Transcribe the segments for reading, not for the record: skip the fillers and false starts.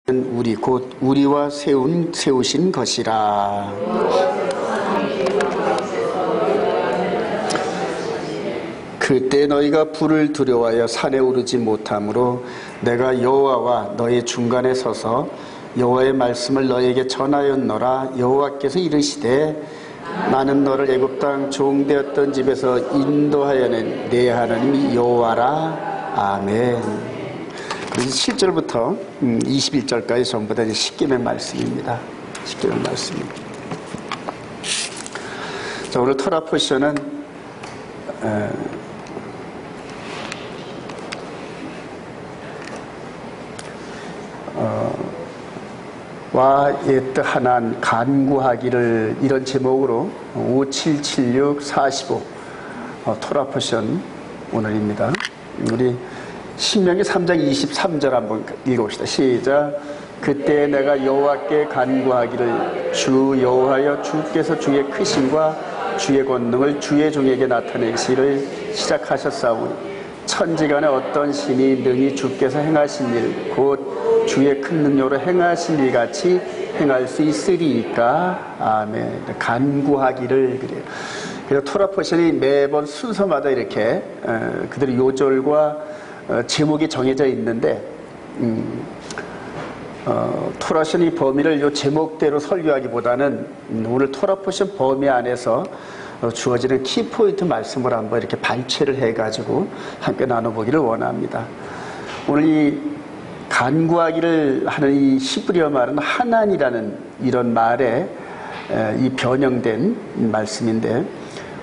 우리 곧 우리와 세우신 것이라. 그때 너희가 불을 두려워하여 산에 오르지 못하므로 내가 여호와와 너희 중간에 서서 여호와의 말씀을 너희에게 전하였노라. 여호와께서 이르시되 나는 너를 애굽 땅 종되었던 집에서 인도하여낸 내 하나님이 여호와라. 아멘. 7절부터 21절까지 전부 다 십계명 말씀입니다. 십계명 말씀입니다. 자, 오늘 토라 포션은 와 옛 하난 간구하기를 이런 제목으로 5776 45 토라 포션 오늘입니다. 우리 신명기 3장 23절 한번 읽어봅시다. 시작. 그때 내가 여호와께 간구하기를 주 여호와여 주께서 주의 크심과 주의 권능을 주의 종에게 나타내시기를 시작하셨사오니 천지간에 어떤 신이 능히 주께서 행하신 일 곧 주의 큰 능력으로 행하신 일 같이 행할 수 있으리이까. 아멘. 간구하기를 그래요. 그래서 토라 포션이 매번 순서마다 이렇게 그들의 요절과 제목이 정해져 있는데 토라포션의 범위를 요 제목대로 설교하기보다는 오늘 토라포션 범위 안에서 주어지는 키포인트 말씀을 한번 이렇게 발췌를 해가지고 함께 나눠보기를 원합니다. 오늘 이 간구하기를 하는 이 히브리어 말은 하난이라는 이런 말에 이 변형된 말씀인데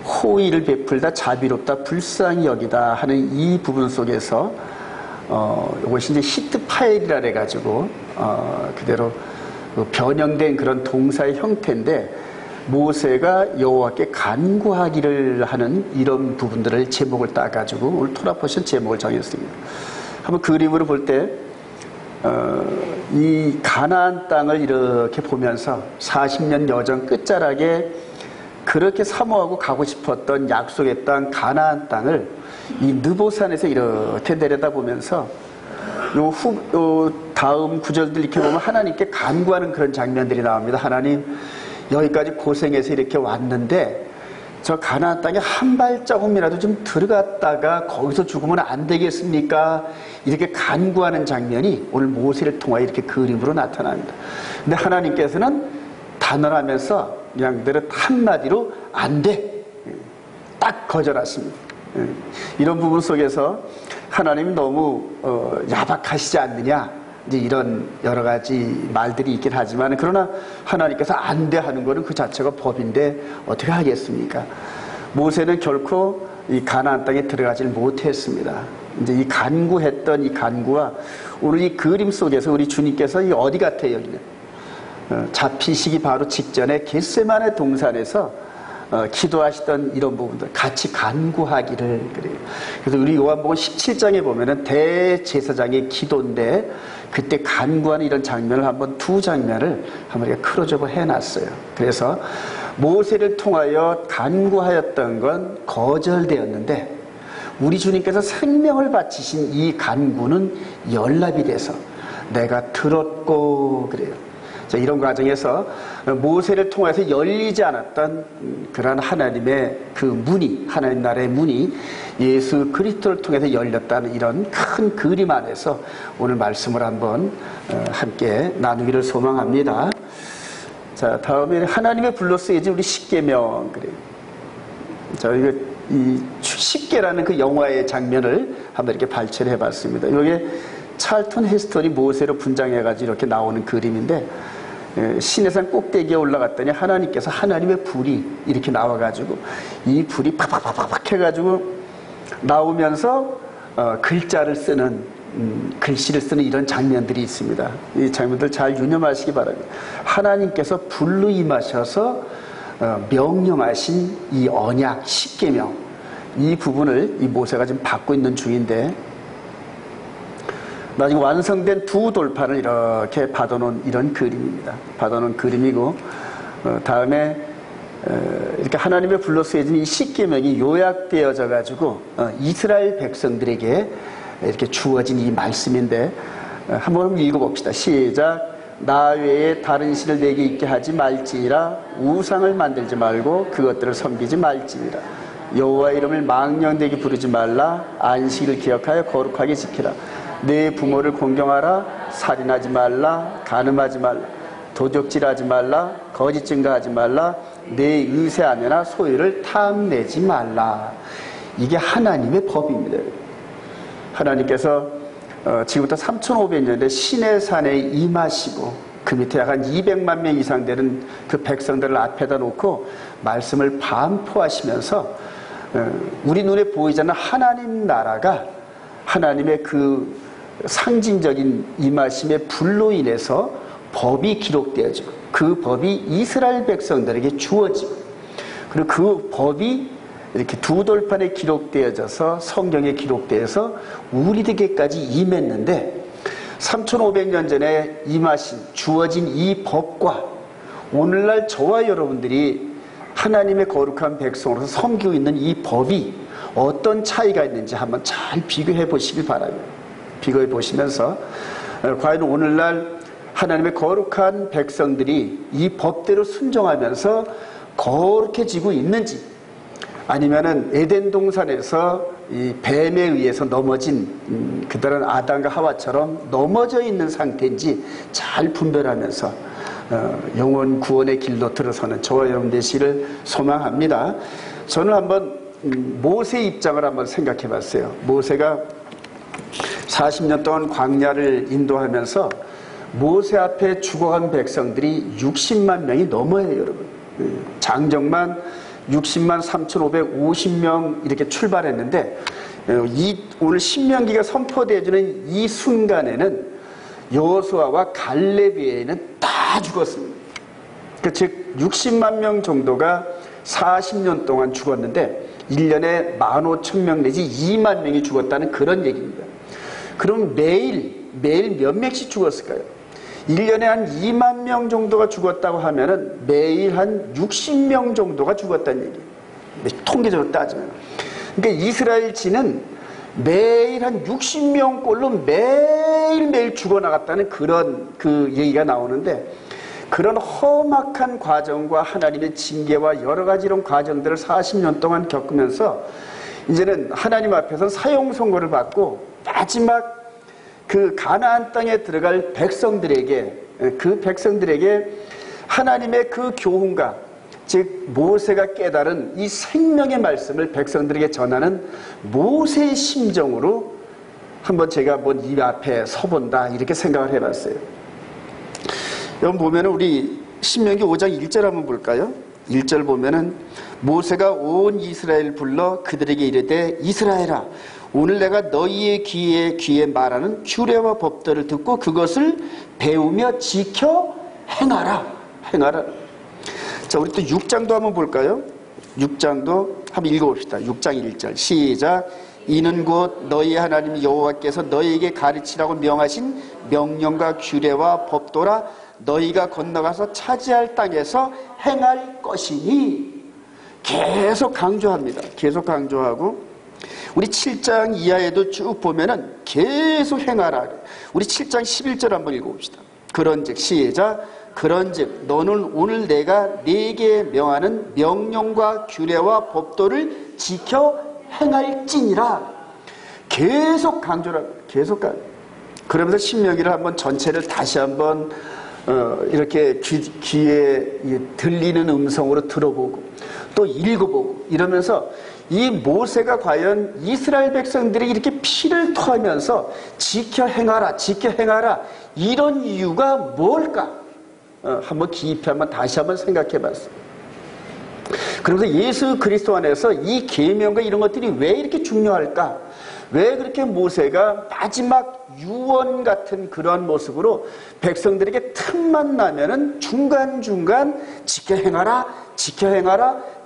호의를 베풀다, 자비롭다, 불쌍히 여기다 하는 이 부분 속에서 이것이 이제 히트 파일이라 해가지고 그대로 변형된 그런 동사의 형태인데 모세가 여호와께 간구하기를 하는 이런 부분들을 제목을 따가지고 오늘 토라 포션 제목을 정했습니다. 한번 그림으로 볼 때 이 가나안 땅을 이렇게 보면서 40년 여정 끝자락에 그렇게 사모하고 가고 싶었던 약속의 땅 가나안 땅을 이 느보산에서 이렇게 내려다보면서 요 다음 구절들 이렇게 보면 하나님께 간구하는 그런 장면들이 나옵니다. 하나님 여기까지 고생해서 이렇게 왔는데 저 가나안 땅에 한 발자국이라도 좀 들어갔다가 거기서 죽으면 안 되겠습니까? 이렇게 간구하는 장면이 오늘 모세를 통하여 이렇게 그림으로 나타납니다. 근데 하나님께서는 단언하면서 그냥 내려 한마디로 안 돼. 딱 거절하십니다. 이런 부분 속에서 하나님이 너무 야박하시지 않느냐, 이제 이런 여러 가지 말들이 있긴 하지만 그러나 하나님께서 안 돼 하는 거는 그 자체가 법인데 어떻게 하겠습니까? 모세는 결코 이 가나안 땅에 들어가질 못했습니다. 이제 이 간구했던 이 간구와 오늘 이 그림 속에서 우리 주님께서 이 어디 같아요, 여기는? 잡히시기 바로 직전에 겟세마네 동산에서 기도하시던 이런 부분들 같이 간구하기를 그래요. 그래서 우리 요한복음 17장에 보면은 대제사장의 기도인데 그때 간구하는 이런 장면을 한번 두 장면을 한번 이렇게 크로즈업을 해놨어요. 그래서 모세를 통하여 간구하였던 건 거절되었는데 우리 주님께서 생명을 바치신 이 간구는 연락이 돼서 내가 들었고 그래요. 이런 과정에서 모세를 통해서 열리지 않았던 그러한 하나님의 그 문이, 하나님 나라의 문이 예수 그리스도를 통해서 열렸다는 이런 큰 그림 안에서 오늘 말씀을 한번 함께 나누기를 소망합니다. 자, 다음에 하나님의 불로 쓰여진 우리 십계명 그래요. 자, 이거 이 십계라는 그 영화의 장면을 한번 이렇게 발췌를 해봤습니다. 이게 찰턴 헤스턴이 모세로 분장해가지고 이렇게 나오는 그림인데 시내산 꼭대기에 올라갔더니 하나님께서 하나님의 불이 이렇게 나와가지고 이 불이 팍팍팍팍 해가지고 나오면서 글자를 쓰는 글씨를 쓰는 이런 장면들이 있습니다. 이 장면들 잘 유념하시기 바랍니다. 하나님께서 불로 임하셔서 명령하신 이 언약 십계명 이 부분을 이 모세가 지금 받고 있는 중인데 나중에 완성된 두 돌판을 이렇게 받아놓은 이런 그림입니다. 받아놓은 그림이고 다음에 이렇게 하나님의 불로 쓰여진 이 십계명이 요약되어져 가지고 이스라엘 백성들에게 이렇게 주어진 이 말씀인데 한번 읽어봅시다. 시작. 나 외에 다른 신을 내게 있게 하지 말지니라. 우상을 만들지 말고 그것들을 섬기지 말지니라. 여호와 이름을 망령되게 부르지 말라. 안식을 기억하여 거룩하게 지키라. 내 부모를 공경하라. 살인하지 말라. 간음하지 말라. 도적질하지 말라. 거짓 증거하지 말라. 내 의세하며나 소유를 탐내지 말라. 이게 하나님의 법입니다. 하나님께서 지금부터 3500년대 시내산에 임하시고 그 밑에 약 한 200만 명 이상 되는 그 백성들을 앞에다 놓고 말씀을 반포하시면서 우리 눈에 보이지 않는 하나님 나라가 하나님의 그 상징적인 임하심의 불로 인해서 법이 기록되어지고 그 법이 이스라엘 백성들에게 주어지고 그리고 그 법이 이렇게 두 돌판에 기록되어져서 성경에 기록되어서 우리에게까지 임했는데 3500년 전에 임하신 주어진 이 법과 오늘날 저와 여러분들이 하나님의 거룩한 백성으로서 섬기고 있는 이 법이 어떤 차이가 있는지 한번 잘 비교해 보시기 바랍니다. 비교해 보시면서 과연 오늘날 하나님의 거룩한 백성들이 이 법대로 순종하면서 거룩해지고 있는지 아니면은 에덴 동산에서 이 뱀에 의해서 넘어진 그들은 아담과 하와처럼 넘어져 있는 상태인지 잘 분별하면서 영원 구원의 길로 들어서는 저와 여러분 되시기를 소망합니다. 저는 한번 모세 입장을 한번 생각해 봤어요. 모세가 40년 동안 광야를 인도하면서 모세 앞에 죽어간 백성들이 60만 명이 넘어요, 여러분. 장정만 60만 3,550명 이렇게 출발했는데 오늘 신명기가 선포되어지는 이 순간에는 여호수아와 갈렙 외에는 다 죽었습니다. 즉 60만 명 정도가 40년 동안 죽었는데 1년에 15,000명 내지 2만 명이 죽었다는 그런 얘기입니다. 그럼 매일 몇 명씩 죽었을까요? 1년에 한 2만 명 정도가 죽었다고 하면은 매일 한 60명 정도가 죽었다는 얘기예요. 통계적으로 따지면. 그러니까 이스라엘 지는 매일 한 60명꼴로 매일매일 죽어나갔다는 그런 그 얘기가 나오는데 그런 험악한 과정과 하나님의 징계와 여러 가지 이런 과정들을 40년 동안 겪으면서 이제는 하나님 앞에서 사형 선고를 받고 마지막 그 가나안 땅에 들어갈 백성들에게 그 백성들에게 하나님의 그 교훈과 즉 모세가 깨달은 이 생명의 말씀을 백성들에게 전하는 모세의 심정으로 한번 제가 한번 이 앞에 서본다 이렇게 생각을 해봤어요. 여러분 보면은 우리 신명기 5장 1절 한번 볼까요? 1절 보면은 모세가 온 이스라엘 불러 그들에게 이르되 이스라엘아 오늘 내가 너희의 귀에 말하는 규례와 법도를 듣고 그것을 배우며 지켜 행하라. 자, 우리 또 6장도 한번 볼까요? 6장도 한번 읽어봅시다. 6장 1절 시작. 이는 곧 너희 하나님 여호와께서 너희에게 가르치라고 명하신 명령과 규례와 법도라. 너희가 건너가서 차지할 땅에서 행할 것이니. 계속 강조합니다. 계속 강조하고 우리 7장 이하에도 쭉 보면은 계속 행하라. 우리 7장 11절 한번 읽어봅시다. 그런즉 시작. 그런즉 너는 오늘 내가 네게 명하는 명령과 규례와 법도를 지켜 행할지니라. 계속 강조를 합니다. 계속 강조. 그러면서 신명기를 한번 전체를 다시 한번 이렇게 귀에 들리는 음성으로 들어보고 또 읽어보고 이러면서 이 모세가 과연 이스라엘 백성들이 이렇게 피를 토하면서 지켜 행하라 이런 이유가 뭘까? 한번 깊이 한번 다시 한번 생각해 봤어요. 그러면서 예수 그리스도 안에서 이 계명과 이런 것들이 왜 이렇게 중요할까? 왜 그렇게 모세가 마지막 유언 같은 그런 모습으로 백성들에게 틈만 나면은 중간중간 지켜 행하라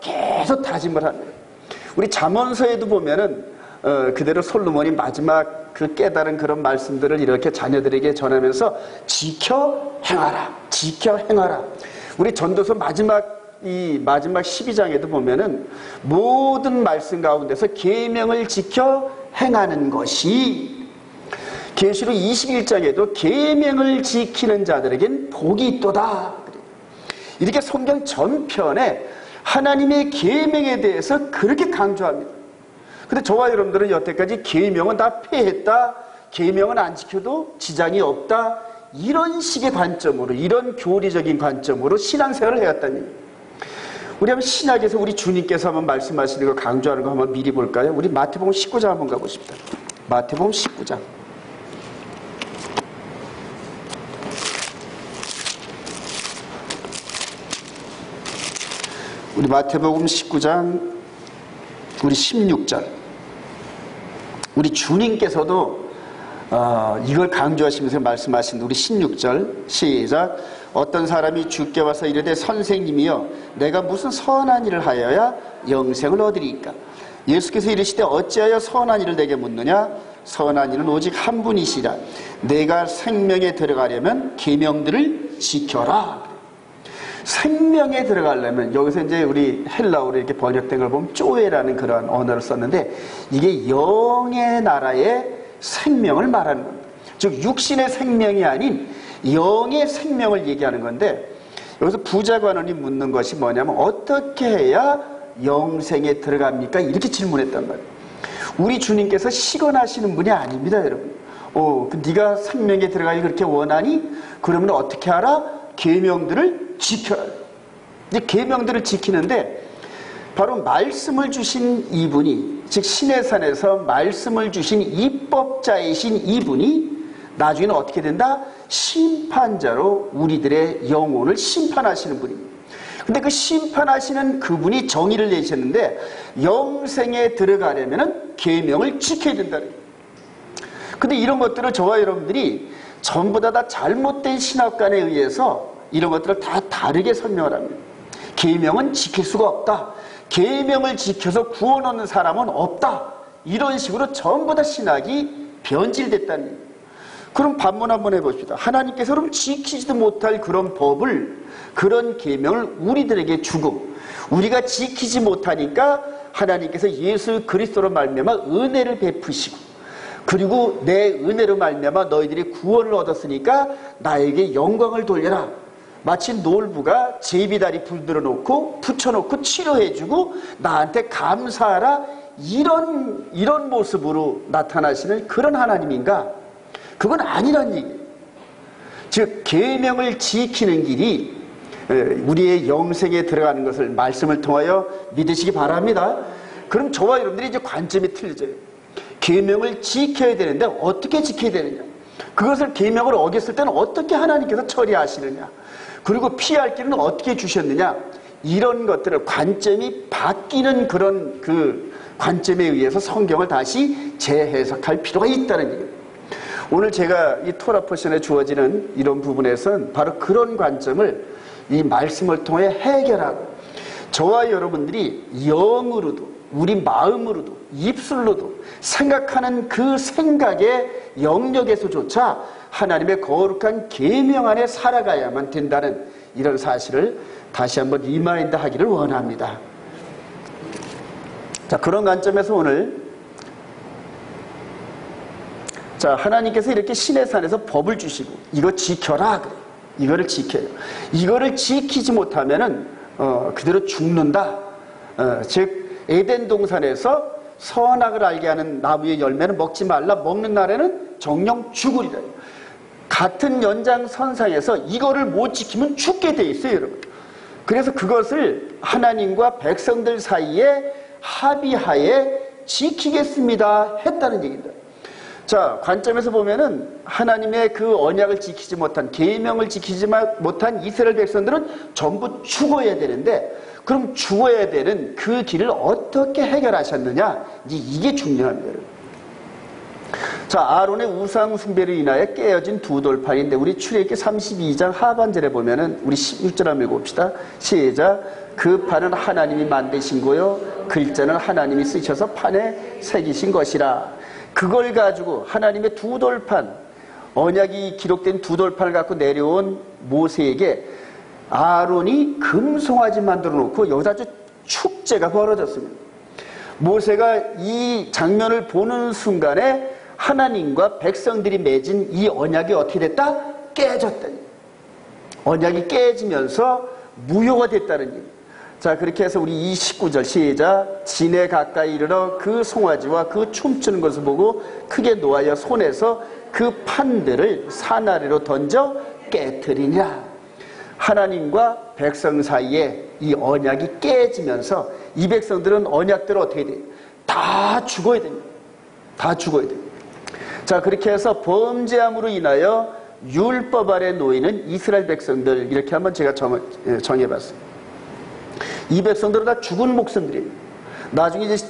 계속 다짐을 합니다. 우리 잠언서에도 보면은 그대로 솔로몬이 마지막 그 깨달은 그런 말씀들을 이렇게 자녀들에게 전하면서 지켜 행하라. 우리 전도서 마지막 12장에도 보면은 모든 말씀 가운데서 계명을 지켜 행하는 것이 계시록 21장에도 계명을 지키는 자들에겐 복이 있도다. 이렇게 성경 전편에 하나님의 계명에 대해서 그렇게 강조합니다. 근데 저와 여러분들은 여태까지 계명은 다 폐했다, 계명은 안 지켜도 지장이 없다, 이런 식의 관점으로, 이런 교리적인 관점으로 신앙생활을 해왔다는 얘기예요. 우리 한번 신약에서 우리 주님께서 한번 말씀하시는 거, 강조하는 거 한번 미리 볼까요? 우리 마태복음 19장 한번 가보십시다. 마태복음 19장. 우리 마태복음 19장 우리 16절. 우리 주님께서도 이걸 강조하시면서 말씀하신 우리 16절 시작. 어떤 사람이 주께 와서 이르되 선생님이여 내가 무슨 선한 일을 하여야 영생을 얻으리이까. 예수께서 이르시되 어찌하여 선한 일을 내게 묻느냐. 선한 일은 오직 한 분이시라. 내가 생명에 들어가려면 계명들을 지켜라. 생명에 들어가려면, 여기서 이제 우리 헬라어로 이렇게 번역된 걸 보면 쪼에라는 그런 언어를 썼는데, 이게 영의 나라의 생명을 말하는 겁니다. 즉 육신의 생명이 아닌 영의 생명을 얘기하는 건데, 여기서 부자관원이 묻는 것이 뭐냐면 어떻게 해야 영생에 들어갑니까? 이렇게 질문했단 말이에요. 우리 주님께서 시건하시는 분이 아닙니다, 여러분. 네가 생명에 들어가기 그렇게 원하니? 그러면 어떻게 하라? 계명들을 지켜라. 이제 계명들을 지키는데 바로 말씀을 주신 이분이, 즉 신의 산에서 말씀을 주신 입법자이신 이분이 나중에는 어떻게 된다? 심판자로 우리들의 영혼을 심판하시는 분입니다. 근데 그 심판하시는 그분이 정의를 내셨는데 영생에 들어가려면 계명을 지켜야 된다는 거예요. 근데 이런 것들을 저와 여러분들이 전부 다 잘못된 신학관에 의해서 이런 것들을 다 다르게 설명을 합니다. 계명은 지킬 수가 없다. 계명을 지켜서 구원 얻는 사람은 없다. 이런 식으로 전부 다 신학이 변질됐다는 얘기예요. 그럼 반문 한번 해봅시다. 하나님께서 그럼 지키지도 못할 그런 법을, 그런 계명을 우리들에게 주고 우리가 지키지 못하니까 하나님께서 예수 그리스도로 말미암아 은혜를 베푸시고, 그리고 내 은혜로 말미암아 너희들이 구원을 얻었으니까 나에게 영광을 돌려라. 마치 놀부가 제비다리 불들어 놓고 붙여놓고 치료해주고 나한테 감사하라, 이런 모습으로 나타나시는 그런 하나님인가? 그건 아니란 얘기예요. 즉 계명을 지키는 길이 우리의 영생에 들어가는 것을 말씀을 통하여 믿으시기 바랍니다. 그럼 저와 여러분들이 이제 관점이 틀려져요. 계명을 지켜야 되는데 어떻게 지켜야 되느냐, 그것을 계명을 어겼을 때는 어떻게 하나님께서 처리하시느냐, 그리고 피할 길은 어떻게 주셨느냐, 이런 것들을 관점이 바뀌는 그런 그 관점에 의해서 성경을 다시 재해석할 필요가 있다는 얘기예요. 오늘 제가 이 토라 포션에 주어지는 이런 부분에서는 바로 그런 관점을 이 말씀을 통해 해결하고, 저와 여러분들이 영으로도 우리 마음으로도 입술로도 생각하는 그 생각의 영역에서조차 하나님의 거룩한 계명 안에 살아가야만 된다는 이런 사실을 다시 한번 리마인드 하기를 원합니다. 자, 그런 관점에서 오늘 하나님께서 이렇게 신의 산에서 법을 주시고 이거 지켜라, 이거를 지켜요. 이거를 지키지 못하면은 그대로 죽는다. 즉 에덴 동산에서 선악을 알게 하는 나무의 열매는 먹지 말라, 먹는 날에는 정령 죽으리라. 같은 연장선상에서 이거를 못 지키면 죽게 돼 있어요, 여러분. 그래서 그것을 하나님과 백성들 사이에 합의하에 지키겠습니다 했다는 얘기입니다. 자, 관점에서 보면은 하나님의 그 언약을 지키지 못한, 계명을 지키지 못한 이스라엘 백성들은 전부 죽어야 되는데, 그럼 죽어야 되는 그 길을 어떻게 해결하셨느냐, 이게 중요합니다, 여러분. 자, 아론의 우상 숭배로 인하여 깨어진 두 돌판인데, 우리 출애굽기 32장 하반절에 보면은 우리 16절 한번 읽어봅시다. 시작. 그 판은 하나님이 만드신 거요, 글자는 하나님이 쓰셔서 판에 새기신 것이라. 그걸 가지고 하나님의 두 돌판, 언약이 기록된 두 돌판을 갖고 내려온 모세에게 아론이 금송아지 만들어 놓고 여기다 아주 축제가 벌어졌습니다. 모세가 이 장면을 보는 순간에 하나님과 백성들이 맺은 이 언약이 어떻게 됐다? 깨졌다. 언약이 깨지면서 무효가 됐다는 일. 자, 그렇게 해서 우리 29절 시작. 진에 가까이 이르러 그 송아지와 그 춤추는 것을 보고 크게 노하여 손에서 그 판들을 산 아래로 던져 깨트리니라. 하나님과 백성 사이에 이 언약이 깨지면서 이 백성들은 언약대로 어떻게 돼요? 다 죽어야 됩니다. 다 죽어야 됩니다. 자, 그렇게 해서 범죄함으로 인하여 율법 아래 놓이는 이스라엘 백성들, 이렇게 한번 제가 정해봤어요. 이 백성들은 다 죽은 목숨들이에요. 나중에 이제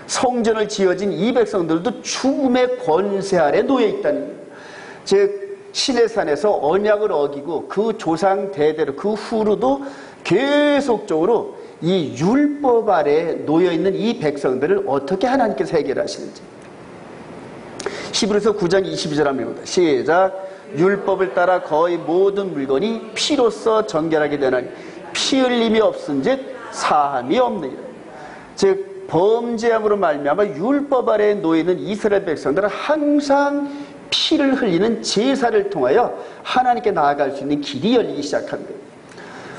성전을 지어진 이 백성들도 죽음의 권세 아래 놓여 있다는 거예요. 즉 시내산에서 언약을 어기고 그 조상 대대로 그 후로도 계속적으로 이 율법 아래 놓여 있는 이 백성들을 어떻게 하나님께서 해결하시는지. 히브리서 9장 22절 합니다. 시작. 율법을 따라 거의 모든 물건이 피로써 정결하게 되나니 피 흘림이 없은즉 사함이 없느니라. 즉 범죄함으로 말미암아 율법 아래에 놓이는 이스라엘 백성들은 항상 피를 흘리는 제사를 통하여 하나님께 나아갈 수 있는 길이 열리기 시작한 거예요.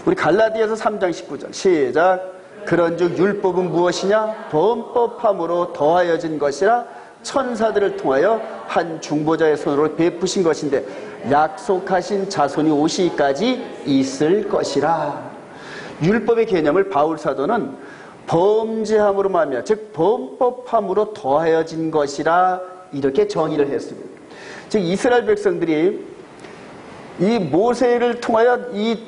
우리 갈라디아서 3장 19절 시작. 그런즉 율법은 무엇이냐? 범법함으로 더하여진 것이라 천사들을 통하여 한 중보자의 손으로 베푸신 것인데 약속하신 자손이 오시기까지 있을 것이라. 율법의 개념을 바울 사도는 범죄함으로 말미암아 즉 범법함으로 더하여진 것이라 이렇게 정의를 했습니다. 즉 이스라엘 백성들이 이 모세를 통하여 이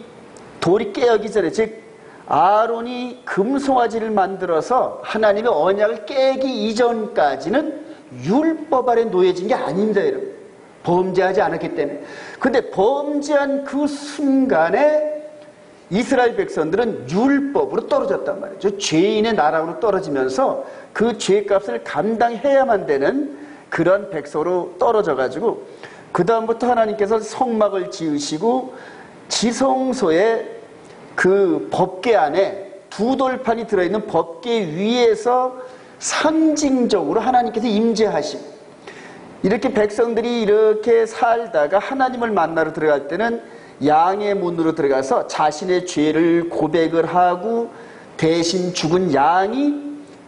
돌이 깨어기 전에 즉 아론이 금송아지를 만들어서 하나님의 언약을 깨기 이전까지는 율법 아래 놓여진 게 아닙니다, 여러분. 범죄하지 않았기 때문에. 근데 범죄한 그 순간에 이스라엘 백성들은 율법으로 떨어졌단 말이죠. 죄인의 나라로 떨어지면서 그 죄값을 감당해야만 되는 그런 백성으로 떨어져가지고 그 다음부터 하나님께서 성막을 지으시고 지성소에 그 법궤 안에 두 돌판이 들어있는 법궤 위에서 상징적으로 하나님께서 임재하시고 이렇게 백성들이 이렇게 살다가 하나님을 만나러 들어갈 때는 양의 문으로 들어가서 자신의 죄를 고백을 하고 대신 죽은 양이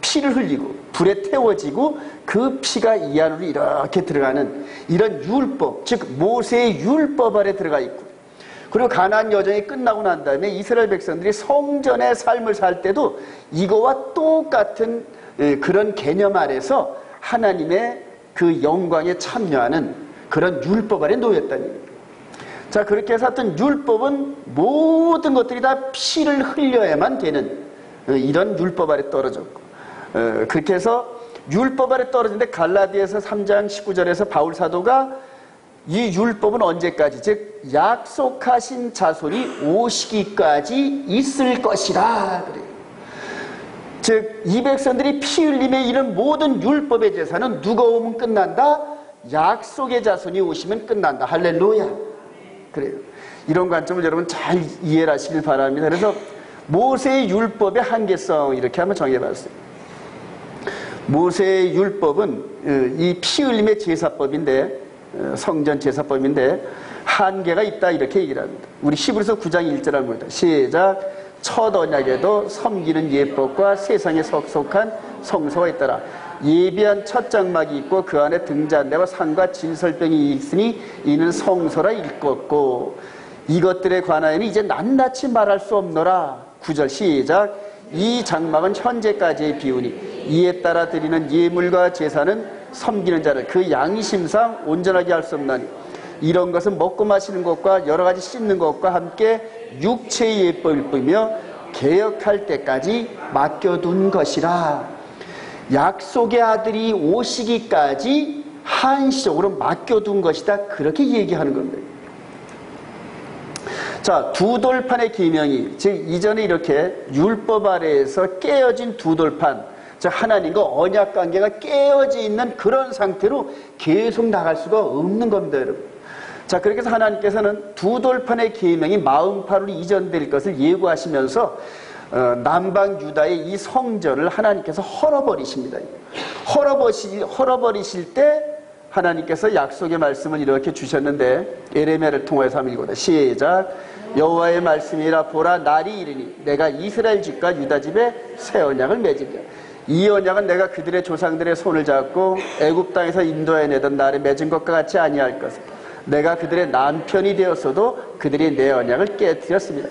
피를 흘리고 불에 태워지고 그 피가 이 안으로 이렇게 들어가는 이런 율법, 즉 모세의 율법 아래 들어가 있고 그리고 가나안 여정이 끝나고 난 다음에 이스라엘 백성들이 성전의 삶을 살 때도 이거와 똑같은 그런 개념 아래서 하나님의 그 영광에 참여하는 그런 율법 아래 놓였다는 얘기입니다. 자, 그렇게 해서 하여튼 율법은 모든 것들이 다 피를 흘려야만 되는 이런 율법 아래 떨어졌고 그렇게 해서 율법 아래 떨어진데 갈라디아서 3장 19절에서 바울 사도가 이 율법은 언제까지 즉 약속하신 자손이 오시기까지 있을 것이라 그래요. 즉 이 백성들이 피 흘림에 이른 모든 율법의 제사는 누가 오면 끝난다? 약속의 자손이 오시면 끝난다. 할렐루야. 그래요. 이런 관점을 여러분 잘 이해를 하시길 바랍니다. 그래서 모세의 율법의 한계성 이렇게 한번 정해봤어요. 모세의 율법은 이 피 흘림의 제사법인데 성전 제사법인데 한계가 있다 이렇게 얘기를 합니다. 우리 히브리서 9장 1절 합니다. 시작. 첫 언약에도 섬기는 예법과 세상에 속속한 성소가 있더라. 예비한 첫 장막이 있고 그 안에 등잔대와 상과 진설병이 있으니 이는 성소라 일컫고 이것들에 관하여는 이제 낱낱이 말할 수 없노라. 9절 시작. 이 장막은 현재까지의 비우니 이에 따라 드리는 예물과 제사는 섬기는 자를 그 양심상 온전하게 할 수 없나니 이런 것은 먹고 마시는 것과 여러 가지 씻는 것과 함께 육체의 예법일 뿐이며 개혁할 때까지 맡겨둔 것이라. 약속의 아들이 오시기까지 한시적으로 맡겨둔 것이다. 그렇게 얘기하는 겁니다. 자, 두 돌판의 계명이 즉 이전에 이렇게 율법 아래에서 깨어진 두 돌판 즉 하나님과 언약 관계가 깨어져 있는 그런 상태로 계속 나갈 수가 없는 겁니다, 여러분. 자, 그렇게 해서 하나님께서는 두 돌판의 계명이 마음파로 이전될 것을 예고하시면서 남방 유다의 이 성전을 하나님께서 헐어버리십니다. 헐어버리실 때 하나님께서 약속의 말씀을 이렇게 주셨는데 예레미야를 통해서 한번 읽어보자. 시작. 여호와의 말씀이라 보라 날이 이르니 내가 이스라엘 집과 유다 집에 새 언약을 맺으리라. 이 언약은 내가 그들의 조상들의 손을 잡고 애굽 땅에서 인도해내던 날에 맺은 것과 같이 아니할 것을. 내가 그들의 남편이 되었어도 그들이 내 언약을 깨뜨렸습니다.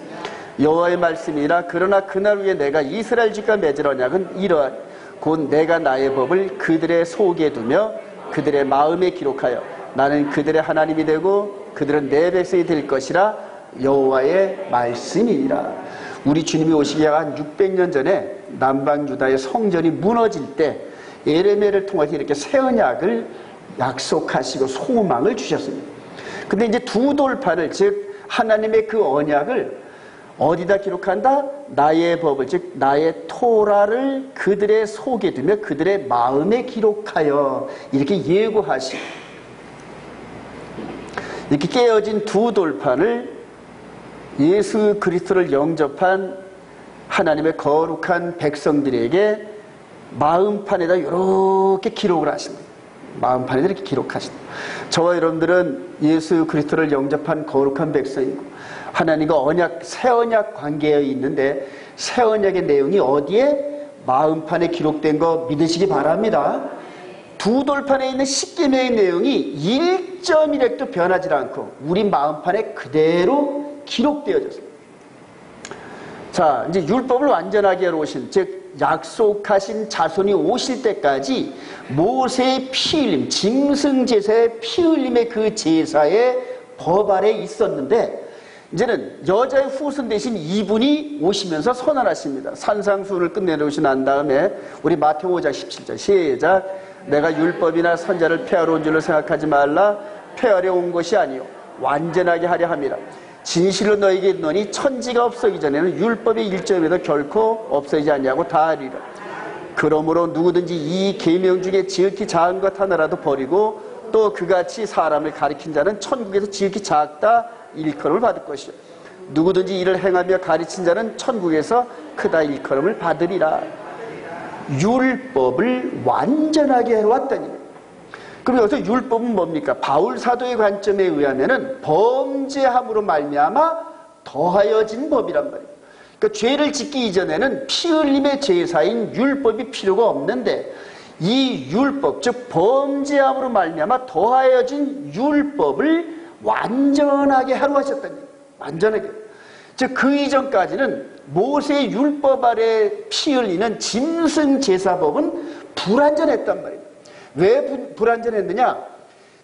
여호와의 말씀이라 그러나 그날 후에 내가 이스라엘 집과 맺을 언약은 이러하니 곧 내가 나의 법을 그들의 속에 두며 그들의 마음에 기록하여 나는 그들의 하나님이 되고 그들은 내 백성이 될 것이라 여호와의 말씀이니라. 우리 주님이 오시기 한 600년 전에 남방 유다의 성전이 무너질 때 예레미야를 통해서 이렇게 새 언약을 약속하시고 소망을 주셨습니다. 근데 이제 두 돌판을, 즉 하나님의 그 언약을 어디다 기록한다? 나의 법을, 즉 나의 토라를 그들의 속에 두며 그들의 마음에 기록하여 이렇게 예고하시고, 이렇게 깨어진 두 돌판을 예수 그리스도를 영접한 하나님의 거룩한 백성들에게 마음판에다 이렇게 기록을 하십니다. 마음판에다 이렇게 기록하십니다. 저와 여러분들은 예수 그리스도를 영접한 거룩한 백성이고 하나님과 언약, 새 언약 관계에 있는데 새 언약의 내용이 어디에? 마음판에 기록된 거 믿으시기 바랍니다. 두 돌판에 있는 십계명의 내용이 1.1획도 변하지 않고 우리 마음판에 그대로 기록되어졌습니다. 자, 이제 율법을 완전하게 하러 오신, 즉 약속하신 자손이 오실 때까지 모세의 피 흘림, 짐승제사의 피 흘림의 그 제사의 법 아래 있었는데 이제는 여자의 후손 대신 이분이 오시면서 선언하십니다. 산상수훈을 끝내놓으신 난 다음에 우리 마태복음 5장 17절 시작. 내가 율법이나 선자를 폐하러 온 줄로 생각하지 말라. 폐하려 온 것이 아니요 완전하게 하려 함이라. 진실로 너에게 이르노니 천지가 없어지기 전에는 율법의 1점에도 결코 없어지지 아니하고 다하리라. 그러므로 누구든지 이 계명 중에 지극히 작은 것 하나라도 버리고 또 그같이 사람을 가리킨 자는 천국에서 지극히 작다 일컬음을 받을 것이요 누구든지 이를 행하며 가르친 자는 천국에서 크다 일컬음을 받으리라. 율법을 완전하게 해왔다니. 그럼 여기서 율법은 뭡니까? 바울 사도의 관점에 의하면은 범죄함으로 말미암아 더하여진 법이란 말이에요. 그러니까 죄를 짓기 이전에는 피 흘림의 제사인 율법이 필요가 없는데 이 율법, 즉 범죄함으로 말미암아 더하여진 율법을 완전하게 하러 하셨다니. 완전하게. 즉 그 이전까지는 모세의 율법 아래 피 흘리는 짐승 제사법은 불완전했단 말이에요. 왜 불완전했느냐?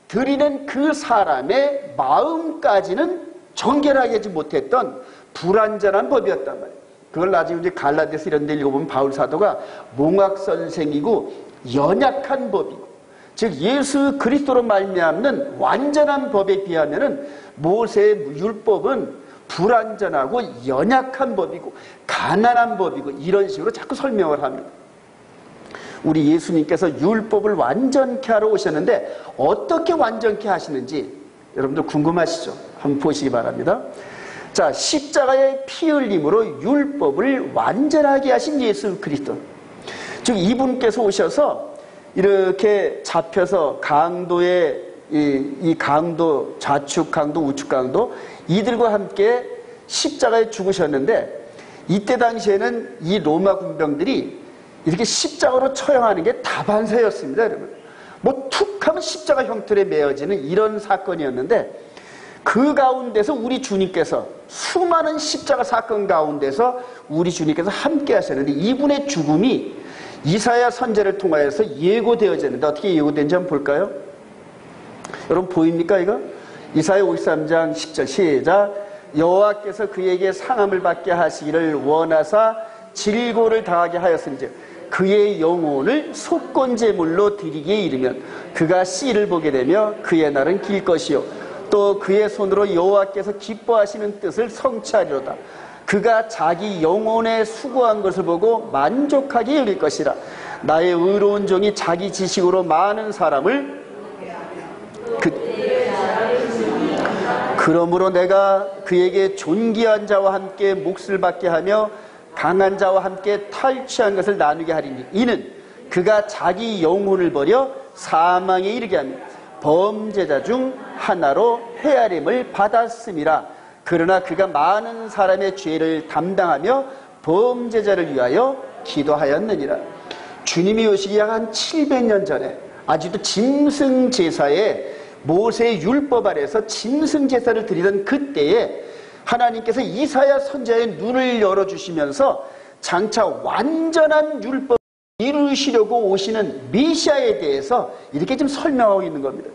드리는 그 사람의 마음까지는 정결하게 하지 못했던 불완전한 법이었단 말이에요. 그걸 나중에 이제 갈라디아서 이런 데 읽어보면 바울 사도가 몽학선생이고 연약한 법이고, 즉 예수 그리스도로 말미암는 완전한 법에 비하면은 모세의 율법은 불완전하고 연약한 법이고 가난한 법이고 이런 식으로 자꾸 설명을 합니다. 우리 예수님께서 율법을 완전케 하러 오셨는데 어떻게 완전케 하시는지 여러분들 궁금하시죠? 한번 보시기 바랍니다. 자, 십자가의 피 흘림으로 율법을 완전하게 하신 예수 그리스도, 즉 이분께서 오셔서 이렇게 잡혀서 강도의 이 강도, 좌측 강도, 우측 강도 이들과 함께 십자가에 죽으셨는데 이때 당시에는 이 로마 군병들이 이렇게 십자가로 처형하는 게 다반사였습니다, 여러분. 뭐 툭 하면 십자가 형틀에 메어지는 이런 사건이었는데 그 가운데서 우리 주님께서 수많은 십자가 사건 가운데서 우리 주님께서 함께 하셨는데 이분의 죽음이 이사야 선지자를 통하여서 예고되어졌는데 어떻게 예고된지 한번 볼까요? 여러분 보입니까 이거? 이사야 53장 10절 시작. 여호와께서 그에게 상함을 받게 하시기를 원하사 질고를 당하게 하였은즉 그의 영혼을 속건제물로 드리기에 이르면 그가 씨를 보게 되며 그의 날은 길 것이요 또 그의 손으로 여호와께서 기뻐하시는 뜻을 성취하리로다. 그가 자기 영혼에 수고한 것을 보고 만족하게 여길 것이라. 나의 의로운 종이 자기 지식으로 많은 사람을 그러므로 내가 그에게 존귀한 자와 함께 몫을 받게 하며 강한 자와 함께 탈취한 것을 나누게 하리니 이는 그가 자기 영혼을 버려 사망에 이르게 하며 범죄자 중 하나로 헤아림을 받았음이라. 그러나 그가 많은 사람의 죄를 담당하며 범죄자를 위하여 기도하였느니라. 주님이 오시기 약 한 700년 전에 아직도 짐승제사에 모세의 율법 아래서 짐승제사를 드리던 그때에 하나님께서 이사야 선지자의 눈을 열어주시면서 장차 완전한 율법을 이루시려고 오시는 메시아에 대해서 이렇게 지금 설명하고 있는 겁니다.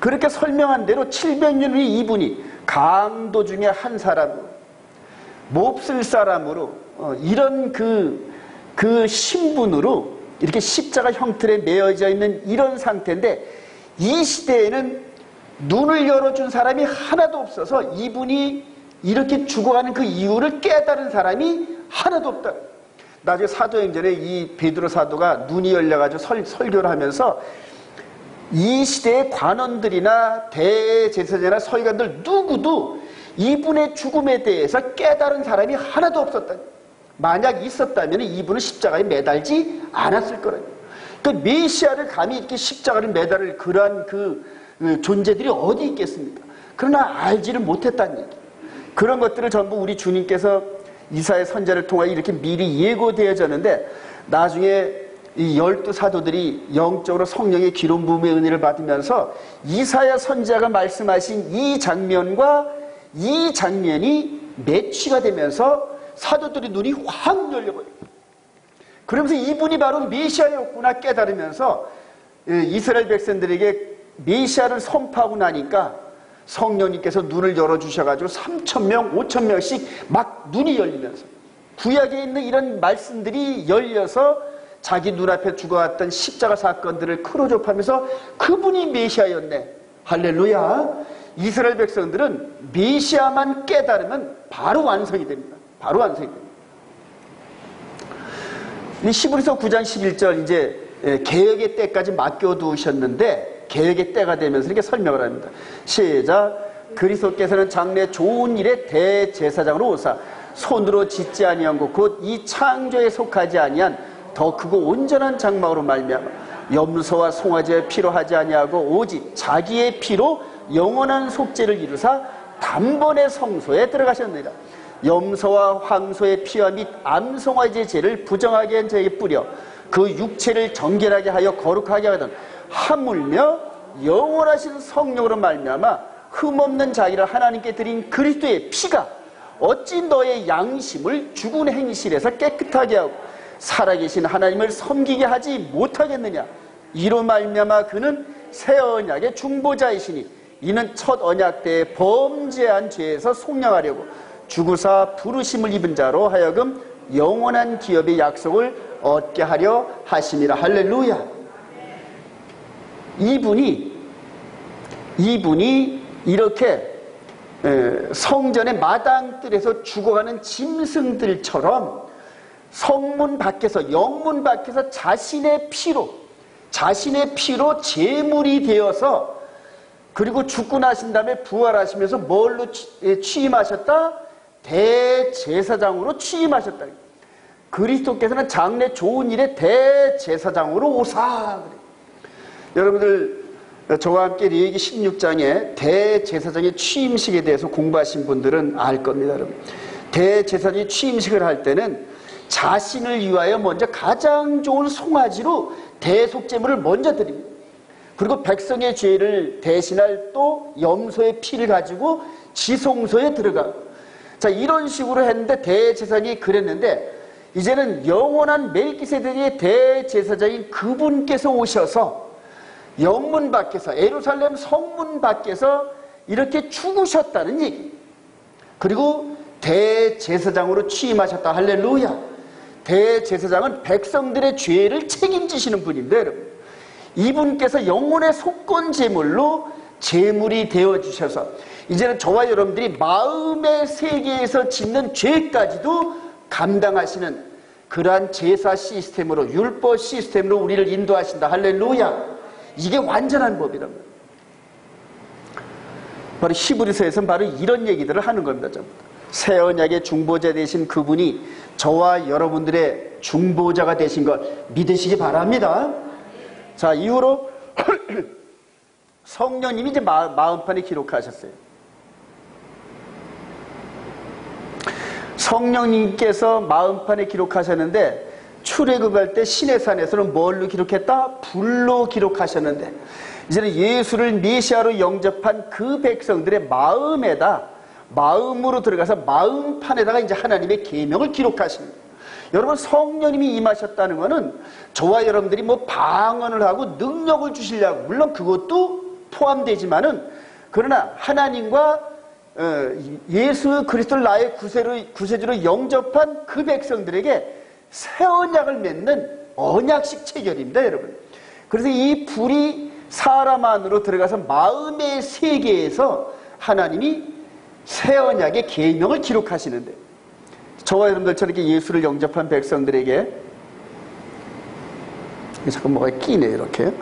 그렇게 설명한 대로 700년 후에 이분이 강도 중에 한 사람으로, 몹쓸 사람으로, 이런 그 신분으로 이렇게 십자가 형틀에 매어져 있는 이런 상태인데, 이 시대에는 눈을 열어준 사람이 하나도 없어서 이분이 이렇게 죽어가는 그 이유를 깨달은 사람이 하나도 없다. 나중에 사도행전에 이 베드로 사도가 눈이 열려가지고 설교를 하면서 이 시대의 관원들이나 대제사장이나 서기관들 누구도 이분의 죽음에 대해서 깨달은 사람이 하나도 없었다. 만약 있었다면 이분은 십자가에 매달지 않았을 거라고. 그 메시아를 감히 이렇게 십자가를 매달을 그러한 그 존재들이 어디 있겠습니까? 그러나 알지를 못했다는 얘기. 그런 것들을 전부 우리 주님께서 이사야 선지자를 통하여 이렇게 미리 예고되어졌는데, 나중에 이 12사도들이 영적으로 성령의 기름 부음의 은혜를 받으면서 이사야 선지자가 말씀하신 이 장면과 이 장면이 매치가 되면서 사도들의 눈이 확 열려버려요. 그러면서 이분이 바로 메시아였구나 깨달으면서 이스라엘 백성들에게 메시아를 선포하고 나니까 성령님께서 눈을 열어주셔가지고 3,000명, 5,000명씩 막 눈이 열리면서 구약에 있는 이런 말씀들이 열려서 자기 눈앞에 죽어왔던 십자가 사건들을 크로접하면서 그분이 메시아였네. 할렐루야. 이스라엘 백성들은 메시아만 깨달으면 바로 완성이 됩니다. 바로 완성이 됩니다. 히브리서 9장 11절 이제 개혁의 때까지 맡겨두셨는데 개혁의 때가 되면서 이렇게 설명을 합니다. 시작. 그리스도께서는 장래 좋은 일의 대제사장으로 오사 손으로 짓지 아니한 것 곧 이 창조에 속하지 아니한 더 크고 온전한 장막으로 말미암아 염소와 송아지의 피로 하지 아니하고 오직 자기의 피로 영원한 속죄를 이루사 단번에 성소에 들어가셨느니라. 염소와 황소의 피와 및 암송아지의 죄를 부정하게 한 자에게 뿌려 그 육체를 정결하게 하여 거룩하게 하던 하물며 영원하신 성령으로 말미암아 흠없는 자기를 하나님께 드린 그리스도의 피가 어찌 너의 양심을 죽은 행실에서 깨끗하게 하고 살아계신 하나님을 섬기게 하지 못하겠느냐. 이로 말미암아 그는 새 언약의 중보자이시니 이는 첫 언약 때 범죄한 죄에서 속량하려고 죽으사 부르심을 입은 자로 하여금 영원한 기업의 약속을 얻게 하려 하심이라. 할렐루야. 이분이 이렇게 성전의 마당뜰에서 죽어가는 짐승들처럼 성문 밖에서, 영문 밖에서 자신의 피로 제물이 되어서, 그리고 죽고 나신 다음에 부활하시면서 뭘로 취임하셨다? 대제사장으로 취임하셨다. 그리스도께서는 장래 좋은 일의 대제사장으로 오사. 여러분들 저와 함께 레위기 16장에 대제사장의 취임식에 대해서 공부하신 분들은 알 겁니다. 여러분. 대제사장이 취임식을 할 때는 자신을 위하여 먼저 가장 좋은 송아지로 대속제물을 먼저 드립니다. 그리고 백성의 죄를 대신할 또 염소의 피를 가지고 지성소에 들어가고, 자, 이런 식으로 했는데 대제사장이 그랬는데, 이제는 영원한 멜기세덱의 대제사장인 그분께서 오셔서 영문 밖에서, 예루살렘 성문 밖에서 이렇게 죽으셨다는 얘기. 그리고 대제사장으로 취임하셨다. 할렐루야. 대제사장은 백성들의 죄를 책임지시는 분인데, 여러분, 이분께서 영혼의 속건 제물로 제물이 되어주셔서 이제는 저와 여러분들이 마음의 세계에서 짓는 죄까지도 감당하시는 그러한 제사 시스템으로, 율법 시스템으로 우리를 인도하신다. 할렐루야. 이게 완전한 법이란 말이에요. 바로 히브리서에서는 바로 이런 얘기들을 하는 겁니다. 전부. 새 언약의 중보자 되신 그분이 저와 여러분들의 중보자가 되신 걸 믿으시기 바랍니다. 자, 이후로 성령님이 이제 마음판에 기록하셨어요. 성령님께서 마음판에 기록하셨는데 출애굽할 때 시내산에서는 뭘로 기록했다? 불로 기록하셨는데 이제는 예수를 메시아로 영접한 그 백성들의 마음으로 들어가서 마음판에다가 이제 하나님의 계명을 기록하십니다. 여러분, 성령님이 임하셨다는 것은 저와 여러분들이 뭐 방언을 하고 능력을 주시려고, 물론 그것도 포함되지만은, 그러나 하나님과 예수 그리스도를 나의 구세주로 영접한 그 백성들에게 새 언약을 맺는 언약식 체결입니다, 여러분. 그래서 이 불이 사람 안으로 들어가서 마음의 세계에서 하나님이 새 언약의 계명을 기록하시는데, 저와 여러분들처럼 이렇게 예수를 영접한 백성들에게 자꾸 뭐가 끼네, 이렇게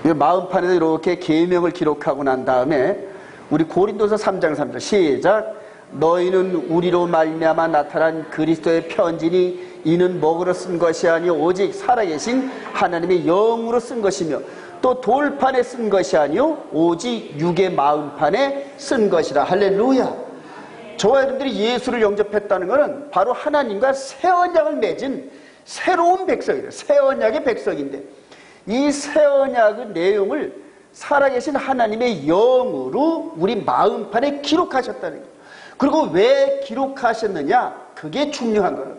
마음판에서 이렇게 계명을 기록하고 난 다음에 우리 고린도서 3장 3절 시작. 너희는 우리로 말미암아 나타난 그리스도의 편지니 이는 먹으로 쓴 것이 아니요 오직 살아계신 하나님의 영으로 쓴 것이며 또 돌판에 쓴 것이 아니요 오직 육의 마음판에 쓴 것이라. 할렐루야. 저와 여러분들이 예수를 영접했다는 것은 바로 하나님과 새 언약을 맺은 새로운 백성이에요. 새 언약의 백성인데, 이 새 언약의 내용을 살아계신 하나님의 영으로 우리 마음판에 기록하셨다는 거예요. 그리고 왜 기록하셨느냐? 그게 중요한 거예요.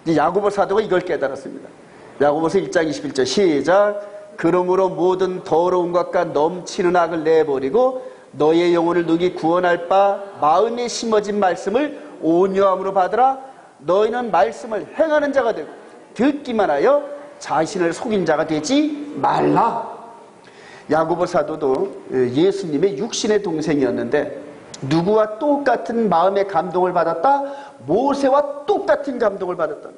이제 야고보 사도가 이걸 깨달았습니다. 야고보서 1장 21절 시작. 그러므로 모든 더러운 것과 넘치는 악을 내버리고 너의 영혼을 누기 구원할 바 마음에 심어진 말씀을 온유함으로 받으라. 너희는 말씀을 행하는 자가 되고 듣기만 하여 자신을 속인 자가 되지 말라. 야고보 사도도 예수님의 육신의 동생이었는데 누구와 똑같은 마음의 감동을 받았다? 모세와 똑같은 감동을 받았다.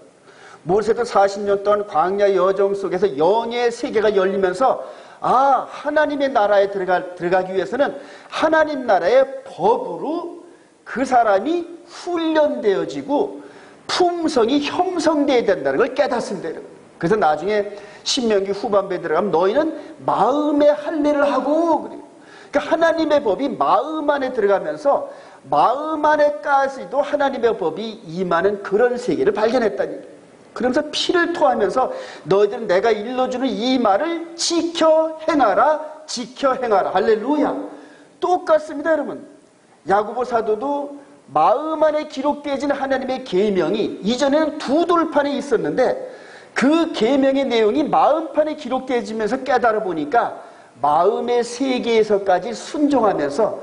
모세도 40년 동안 광야 여정 속에서 영의 세계가 열리면서 하나님의 나라에 들어가기 위해서는 하나님 나라의 법으로 그 사람이 훈련되어지고 품성이 형성되어야 된다는 걸 깨닫습니다. 그래서 나중에 신명기 후반부에 들어가면 너희는 마음의 할례를 하고 그래요. 그러니까 하나님의 법이 마음 안에 들어가면서 마음 안에까지도 하나님의 법이 임하는 그런 세계를 발견했다니 거예요. 그러면서 피를 토하면서 너희들은 내가 일러주는 이 말을 지켜 행하라, 지켜 행하라. 할렐루야. 똑같습니다, 여러분. 야고보 사도도 마음 안에 기록되어진 하나님의 계명이 이전에는 두 돌판에 있었는데 그 계명의 내용이 마음판에 기록되어지면서 깨달아 보니까 마음의 세계에서까지 순종하면서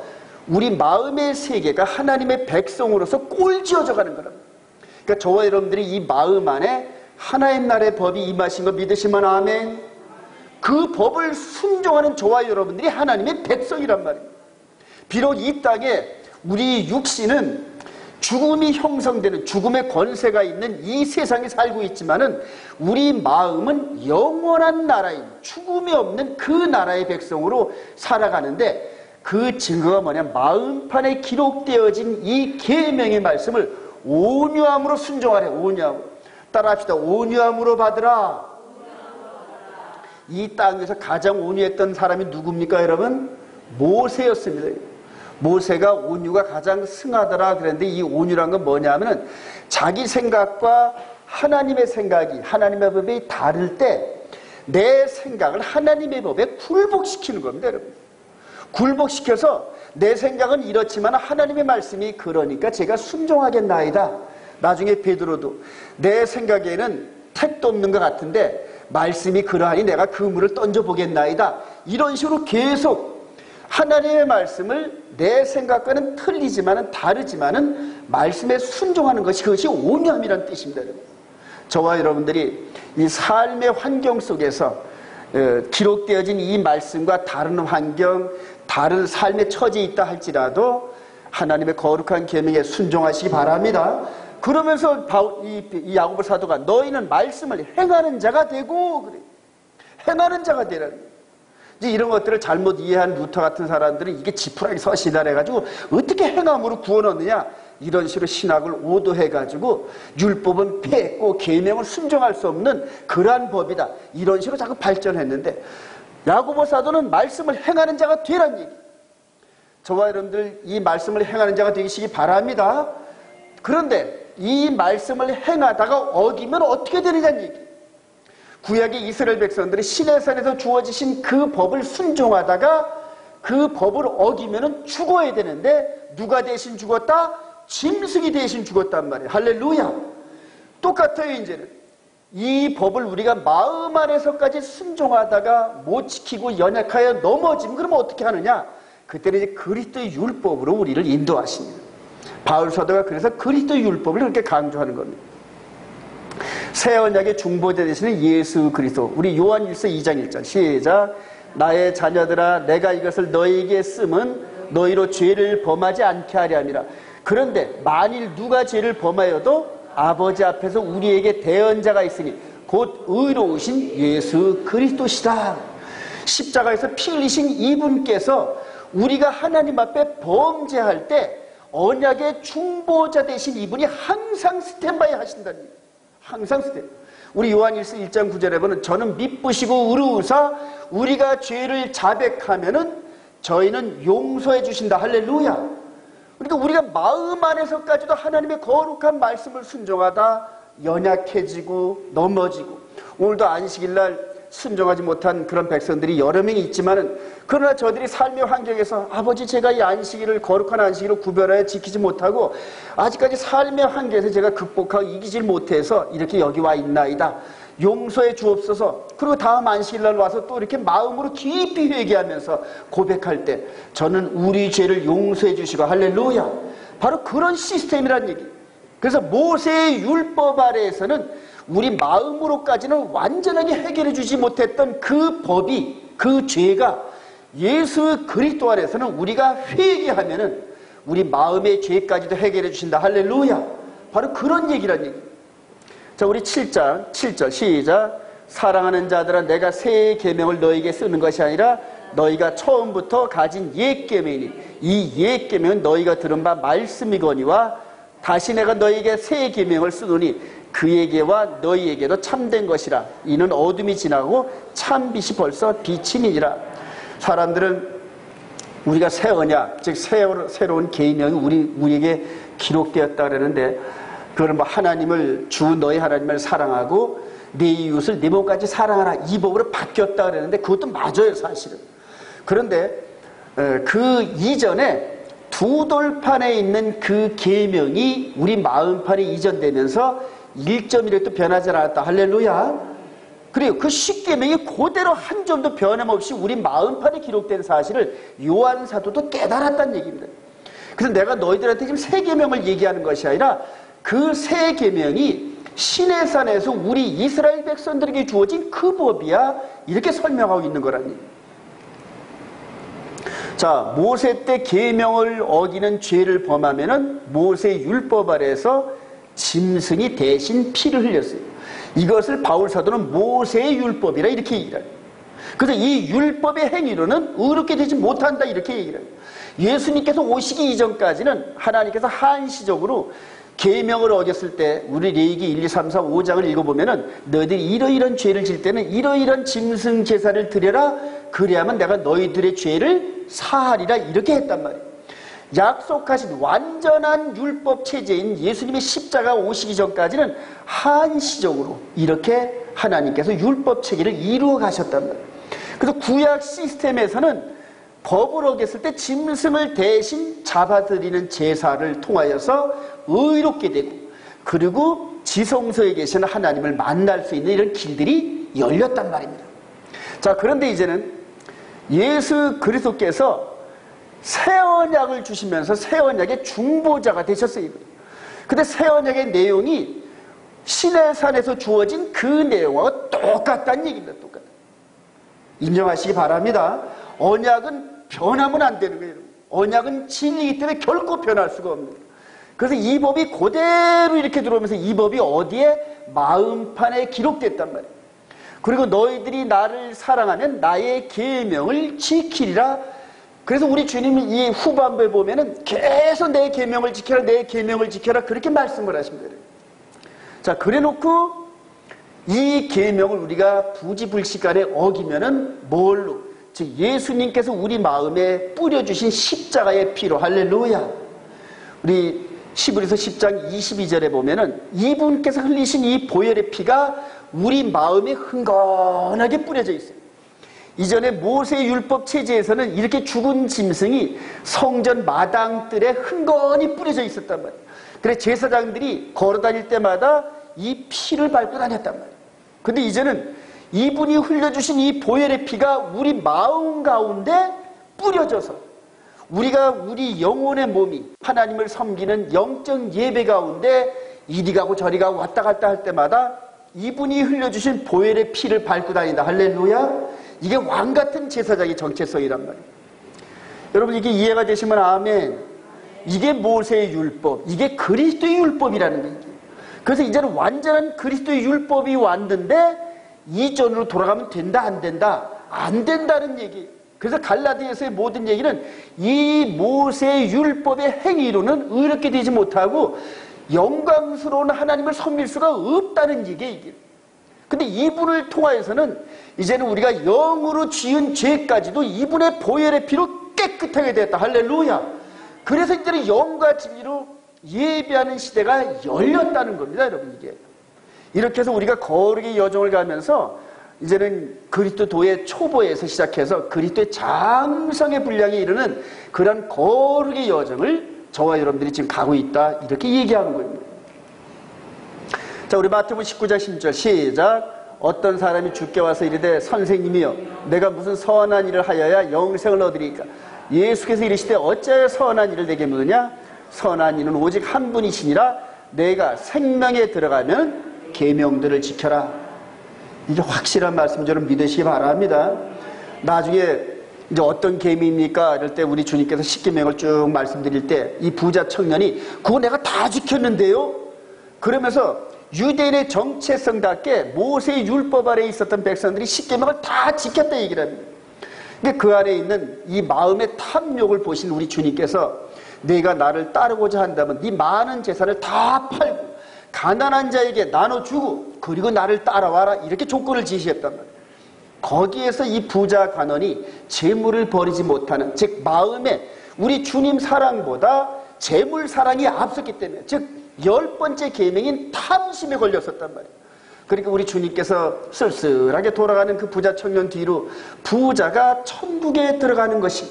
우리 마음의 세계가 하나님의 백성으로서 꼴지어져 가는 거랍니다. 그러니까 저와 여러분들이 이 마음 안에 하나님 나라의 법이 임하신 거 믿으시면 아멘. 그 법을 순종하는 저와 여러분들이 하나님의 백성이란 말입니다. 비록 이 땅에 우리 육신은 죽음이 형성되는 죽음의 권세가 있는 이 세상에 살고 있지만은 우리 마음은 영원한 나라인 죽음이 없는 그 나라의 백성으로 살아가는데 그 증거가 뭐냐? 마음판에 기록되어진 이 계명의 말씀을 온유함으로 순종하래. 온유함으로. 따라합시다. 온유함으로 받으라. 이 땅에서 가장 온유했던 사람이 누굽니까, 여러분? 모세였습니다. 모세가 온유가 가장 승하더라 그랬는데 이 온유란 건 뭐냐면은 자기 생각과 하나님의 생각이 하나님의 법이 다를 때 내 생각을 하나님의 법에 굴복시키는 겁니다, 여러분. 굴복시켜서 내 생각은 이렇지만 하나님의 말씀이 그러니까 제가 순종하겠나이다. 나중에 베드로도 내 생각에는 택도 없는 것 같은데 말씀이 그러하니 내가 그물을 던져보겠나이다. 이런 식으로 계속 하나님의 말씀을 내 생각과는 틀리지만은 다르지만은 말씀에 순종하는 것이 그것이 온유함이라는 뜻입니다. 여러분. 저와 여러분들이 이 삶의 환경 속에서 기록되어진 이 말씀과 다른 환경, 다른 삶의 처지에 있다 할지라도 하나님의 거룩한 계명에 순종하시기 바랍니다. 그러면서 이 야고보 사도가 너희는 말씀을 행하는 자가 되고 그래. 행하는 자가 되라는 거예요. 이제 이런 것들을 잘못 이해한 루터 같은 사람들은 이게 지푸라기 서시다 해가지고 어떻게 행함으로 구원 얻느냐 이런 식으로 신학을 오도해가지고 율법은 폐했고 계명을 순종할 수 없는 그러한 법이다 이런 식으로 자꾸 발전했는데 야고보 사도는 말씀을 행하는 자가 되란 얘기. 저와 여러분들 이 말씀을 행하는 자가 되시기 바랍니다. 그런데 이 말씀을 행하다가 어기면 어떻게 되느냐는 얘기. 구약의 이스라엘 백성들이 시내산에서 주어지신 그 법을 순종하다가 그 법을 어기면 죽어야 되는데 누가 대신 죽었다? 짐승이 대신 죽었단 말이에요. 할렐루야. 똑같아요. 이제는 이 법을 우리가 마음 안에서까지 순종하다가 못 지키고 연약하여 넘어지면 그러면 어떻게 하느냐? 그때는 이제 그리스도의 율법으로 우리를 인도하십니다. 바울 사도가 그래서 그리스도의 율법을 그렇게 강조하는 겁니다. 새 언약의 중보자 되시는 예수 그리스도. 우리 요한일서 2장 1절 시작. 나의 자녀들아 내가 이것을 너희에게 쓰면 너희로 죄를 범하지 않게 하려 함이라. 그런데 만일 누가 죄를 범하여도 아버지 앞에서 우리에게 대언자가 있으니 곧 의로우신 예수 그리스도시다. 십자가에서 피 흘리신 이분께서 우리가 하나님 앞에 범죄할 때 언약의 중보자 되신 이분이 항상 스탠바이 하신다는 얘기예요. 항상 스탠바이. 우리 요한일서 1장 9절에 보면 저는 미쁘시고 의로우사 우리가 죄를 자백하면은 저희는 용서해 주신다. 할렐루야. 그러니까 우리가 마음 안에서까지도 하나님의 거룩한 말씀을 순종하다 연약해지고 넘어지고, 오늘도 안식일날 순종하지 못한 그런 백성들이 여러 명이 있지만은, 그러나 저들이 삶의 환경에서 아버지 제가 이 안식일을 거룩한 안식일로 구별하여 지키지 못하고 아직까지 삶의 환경에서 제가 극복하고 이기질 못해서 이렇게 여기 와 있나이다. 용서해 주옵소서. 그리고 다음 안식일날 와서 또 이렇게 마음으로 깊이 회개하면서 고백할 때 저는 우리 죄를 용서해 주시고 할렐루야. 바로 그런 시스템이란 얘기. 그래서 모세의 율법 아래에서는 우리 마음으로까지는 완전하게 해결해 주지 못했던 그 법이, 그 죄가 예수 그리스도 안에서는 우리가 회개하면은 우리 마음의 죄까지도 해결해 주신다. 할렐루야. 바로 그런 얘기란 얘기. 자, 우리 7장 7절 시작. 사랑하는 자들아 내가 새 계명을 너희에게 쓰는 것이 아니라 너희가 처음부터 가진 옛 계명이니 이 옛 계명은 너희가 들은 바 말씀이거니와 다시 내가 너희에게 새 계명을 쓰노니 그에게와 너희에게도 참된 것이라. 이는 어둠이 지나고 참 빛이 벌써 비치니라. 사람들은 우리가 새 언약, 즉 새로운 계명이 우리에게 기록되었다 그러는데, 그거는 뭐 하나님을 주 너희 하나님을 사랑하고 내 이웃을 내 몸까지 사랑하라, 이 법으로 바뀌었다 그러는데 그것도 맞아요 사실은. 그런데 그 이전에 두 돌판에 있는 그 계명이 우리 마음판에 이전되면서 1점이라도 변하지 않았다. 할렐루야. 그리고 그 십계명이 그대로 한 점도 변함없이 우리 마음판에 기록된 사실을 요한 사도도 깨달았다는 얘기입니다. 그래서 내가 너희들한테 지금 새 계명을 얘기하는 것이 아니라 그 새 계명이 시내산에서 우리 이스라엘 백성들에게 주어진 그 법이야, 이렇게 설명하고 있는 거라니. 자, 모세 때 계명을 어기는 죄를 범하면은 모세 율법 아래에서 짐승이 대신 피를 흘렸어요. 이것을 바울 사도는 모세의 율법이라 이렇게 얘기를 해요. 그래서 이 율법의 행위로는 의롭게 되지 못한다, 이렇게 얘기를 해요. 예수님께서 오시기 이전까지는 하나님께서 한시적으로 계명을 어겼을 때 우리 레위기 1, 2, 3, 4, 5장을 읽어보면은 너희들이 이러이러한 죄를 질 때는 이러이러한 짐승 제사를 드려라, 그래야만 내가 너희들의 죄를 사하리라, 이렇게 했단 말이에요. 약속하신 완전한 율법 체제인 예수님의 십자가 오시기 전까지는 한시적으로 이렇게 하나님께서 율법 체계를 이루어 가셨단 말이에요. 그래서 구약 시스템에서는 법을 어겼을 때 짐승을 대신 잡아들이는 제사를 통하여서 의롭게 되고, 그리고 지성소에 계시는 하나님을 만날 수 있는 이런 길들이 열렸단 말입니다. 자, 그런데 이제는 예수 그리스도께서 새 언약을 주시면서 새 언약의 중보자가 되셨어요. 근데 새 언약의 내용이 시내산에서 주어진 그 내용과 똑같다는 얘기입니다. 똑같다. 인정하시기 바랍니다. 언약은 변하면 안 되는 거예요. 언약은 진리이기 때문에 결코 변할 수가 없는 거예요. 그래서 이 법이 그대로 이렇게 들어오면서 이 법이 어디에? 마음판에 기록됐단 말이에요. 그리고 너희들이 나를 사랑하면 나의 계명을 지키리라. 그래서 우리 주님이 이 후반부에 보면은 계속 내 계명을 지켜라, 내 계명을 지켜라, 그렇게 말씀을 하십니다. 자, 그래 놓고 이 계명을 우리가 부지불식간에 어기면은 뭘로? 즉 예수님께서 우리 마음에 뿌려주신 십자가의 피로, 할렐루야. 우리 히브리서 10장 22절에 보면은 이분께서 흘리신 이 보혈의 피가 우리 마음에 흥건하게 뿌려져 있어요. 이전에 모세의 율법 체제에서는 이렇게 죽은 짐승이 성전 마당들에 흥건히 뿌려져 있었단 말이에요. 그래서 제사장들이 걸어다닐 때마다 이 피를 밟고 다녔단 말이에요. 근데 이제는 이분이 흘려주신 이 보혈의 피가 우리 마음 가운데 뿌려져서 우리가 우리 영혼의 몸이 하나님을 섬기는 영적 예배 가운데 이리 가고 저리 가고 왔다 갔다 할 때마다 이분이 흘려주신 보혈의 피를 밟고 다닌다. 할렐루야. 이게 왕같은 제사장의 정체성이란 말이에요. 여러분 이게 이해가 되시면 아멘. 이게 모세의 율법, 이게 그리스도의 율법이라는 거예요. 그래서 이제는 완전한 그리스도의 율법이 왔는데 이전으로 돌아가면 된다 안 된다? 안 된다는 얘기예요. 그래서 갈라디아서의 모든 얘기는 이 모세의 율법의 행위로는 의롭게 되지 못하고 영광스러운 하나님을 섬길 수가 없다는 얘기예요. 이게. 근데 이분을 통하여서는 이제는 우리가 영으로 지은 죄까지도 이분의 보혈의 피로 깨끗하게 되었다. 할렐루야. 그래서 이제는 영과 진리로 예배하는 시대가 열렸다는 겁니다. 여러분 이게. 이렇게 해서 우리가 거룩의 여정을 가면서 이제는 그리스도의 초보에서 시작해서 그리스도의 장성의 분량에 이르는 그런 거룩의 여정을 저와 여러분들이 지금 가고 있다. 이렇게 얘기하는 겁니다. 자, 우리 마태복음 19장 10절 시작. 어떤 사람이 주께 와서 이르되 선생님이여 내가 무슨 선한 일을 하여야 영생을 얻으리까? 예수께서 이르시되 어찌하여 선한 일을 내게 묻느냐? 선한 이는 오직 한 분이시니라. 내가 생명에 들어가면 계명들을 지켜라. 이게 확실한 말씀 저는 믿으시기 바랍니다. 나중에 이제 어떤 계명입니까? 이럴 때 우리 주님께서 십계명을 쭉 말씀드릴 때 이 부자 청년이 그거 내가 다 지켰는데요? 그러면서 유대인의 정체성답게 모세의 율법 아래에 있었던 백성들이 십계명을 다 지켰다 얘기를 합니다. 근데 그 안에 있는 이 마음의 탐욕을 보신 우리 주님께서 내가 나를 따르고자 한다면 네 많은 재산을 다 팔고 가난한 자에게 나눠주고 그리고 나를 따라와라 이렇게 조건을 지시했단 말이에요. 거기에서 이 부자 간원이 재물을 버리지 못하는, 즉 마음에 우리 주님 사랑보다 재물 사랑이 앞섰기 때문에, 즉 10번째 계명인 탐심에 걸렸었단 말이에요. 그러니까 우리 주님께서 쓸쓸하게 돌아가는 그 부자 청년 뒤로 부자가 천국에 들어가는 것이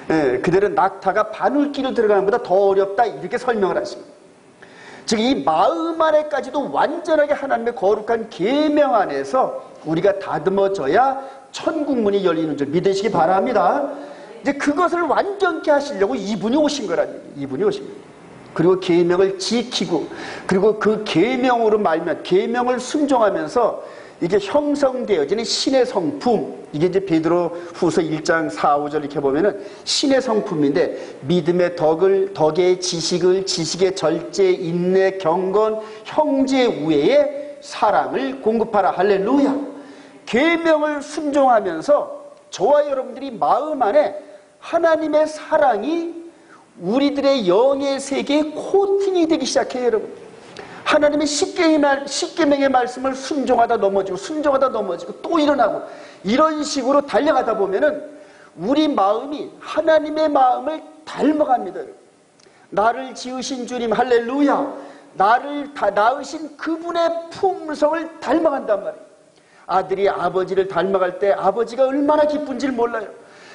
그들은 낙타가 바늘길을 들어가는 것보다 더 어렵다 이렇게 설명을 하십니다. 즉 이 마음 안에까지도 완전하게 하나님의 거룩한 계명 안에서 우리가 다듬어져야 천국 문이 열리는 줄 믿으시기 바랍니다. 이제 그것을 완전케 하시려고 이분이 오신 거라는 얘기예요. 이분이 오신 거예요. 그리고 계명을 지키고 그리고 그 계명으로 말면 계명을 순종하면서 이게 형성되어지는 신의 성품, 이게 이제 베드로 후서 1장 4, 5절 이렇게 보면은 신의 성품인데 믿음의 덕의 지식을, 지식의 절제, 인내, 경건, 형제 우애의 사랑을 공급하라. 할렐루야. 계명을 순종하면서 저와 여러분들이 마음 안에 하나님의 사랑이 우리들의 영의 세계에 코팅이 되기 시작해요. 여러분. 하나님의 십계명의 말씀을 순종하다 넘어지고 순종하다 넘어지고 또 일어나고 이런 식으로 달려가다 보면은 우리 마음이 하나님의 마음을 닮아갑니다. 나를 지으신 주님 할렐루야. 나를 낳으신 그분의 품성을 닮아간단 말이에요. 아들이 아버지를 닮아갈 때 아버지가 얼마나 기쁜지를 몰라요.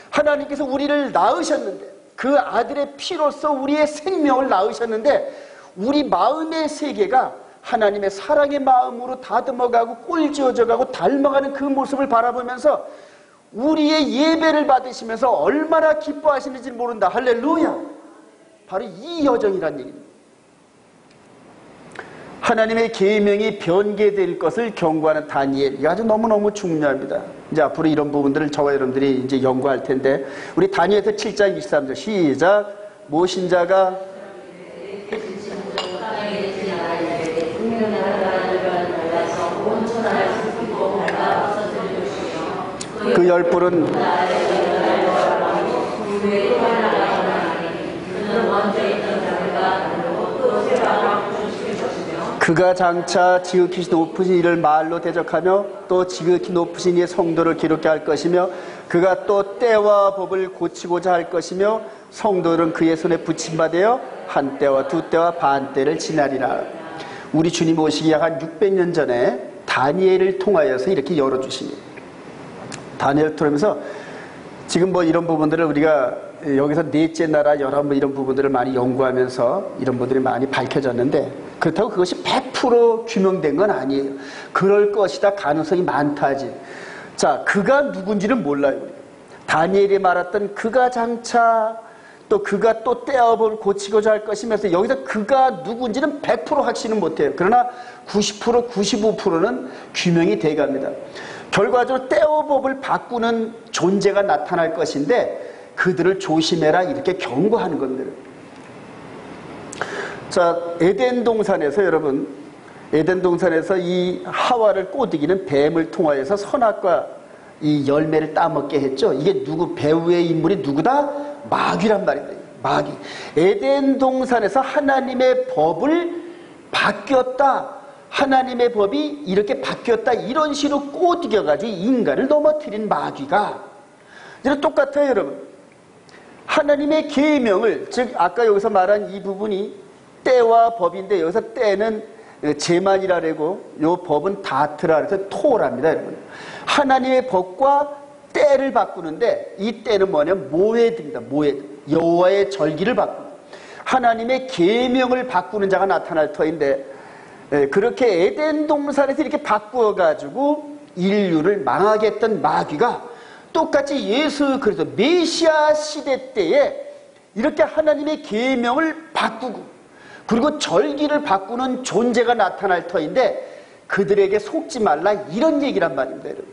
하나님께서 우리를 낳으셨는데 그 아들의 피로써 우리의 생명을 낳으셨는데 우리 마음의 세계가 하나님의 사랑의 마음으로 다듬어가고 꼴지어져가고 닮아가는 그 모습을 바라보면서 우리의 예배를 받으시면서 얼마나 기뻐하시는지 모른다. 할렐루야. 바로 이 여정이란 얘기입니다. 하나님의 계명이 변개될 것을 경고하는 다니엘, 이게 아주 너무너무 중요합니다. 이제 앞으로 이런 부분들을 저와 여러분들이 이제 연구할 텐데 우리 다니엘서 7장 23절 시작. 모신 자가 그 열불은 그가 장차 지극히 높으신 이를 말로 대적하며 또 지극히 높으신 이의 성도를 기록게 할 것이며 그가 또 때와 법을 고치고자 할 것이며 성도들은 그의 손에 붙임받아 한 때와 두 때와 반 때를 지나리라. 우리 주님 오시기 약 한 600년 전에 다니엘을 통하여서 이렇게 열어주십니다. 다니엘을 통하면서 지금 뭐 이런 부분들을 우리가 여기서 넷째 나라 열한 이런 부분들을 많이 연구하면서 이런 부분들이 많이 밝혀졌는데 그렇다고 그것이 100% 규명된 건 아니에요. 그럴 것이다 가능성이 많다지. 자, 그가 누군지는 몰라요. 다니엘이 말했던 그가 장차 또 그가 또 때와 법을 고치고자 할 것이면서 여기서 그가 누군지는 100% 확신은 못해요. 그러나 90% 95%는 규명이 돼갑니다. 결과적으로 때와 법을 바꾸는 존재가 나타날 것인데 그들을 조심해라 이렇게 경고하는 겁니다. 자, 에덴 동산에서 여러분, 에덴 동산에서 이 하와를 꼬드기는 뱀을 통하여서 선악과 이 열매를 따먹게 했죠. 이게 누구, 배후의 인물이 누구다? 마귀란 말입니다. 마귀. 에덴 동산에서 하나님의 법을 바뀌었다. 하나님의 법이 이렇게 바뀌었다. 이런 식으로 꼬드겨가지고 인간을 넘어뜨린 마귀가. 이제 똑같아요, 여러분. 하나님의 계명을, 즉 아까 여기서 말한 이 부분이 때와 법인데 여기서 때는 제만이라고 요 법은 다트라 그래서 토랍니다, 여러분. 하나님의 법과 때를 바꾸는데 이 때는 뭐냐면 모헤드입니다. 모헤드. 여호와의 절기를 바꾸는 하나님의 계명을 바꾸는 자가 나타날 터인데 그렇게 에덴 동산에서 이렇게 바꾸어가지고 인류를 망하게 했던 마귀가 똑같이 예수 그리스도 메시아 시대 때에 이렇게 하나님의 계명을 바꾸고 그리고 절기를 바꾸는 존재가 나타날 터인데 그들에게 속지 말라 이런 얘기란 말입니다, 여러분.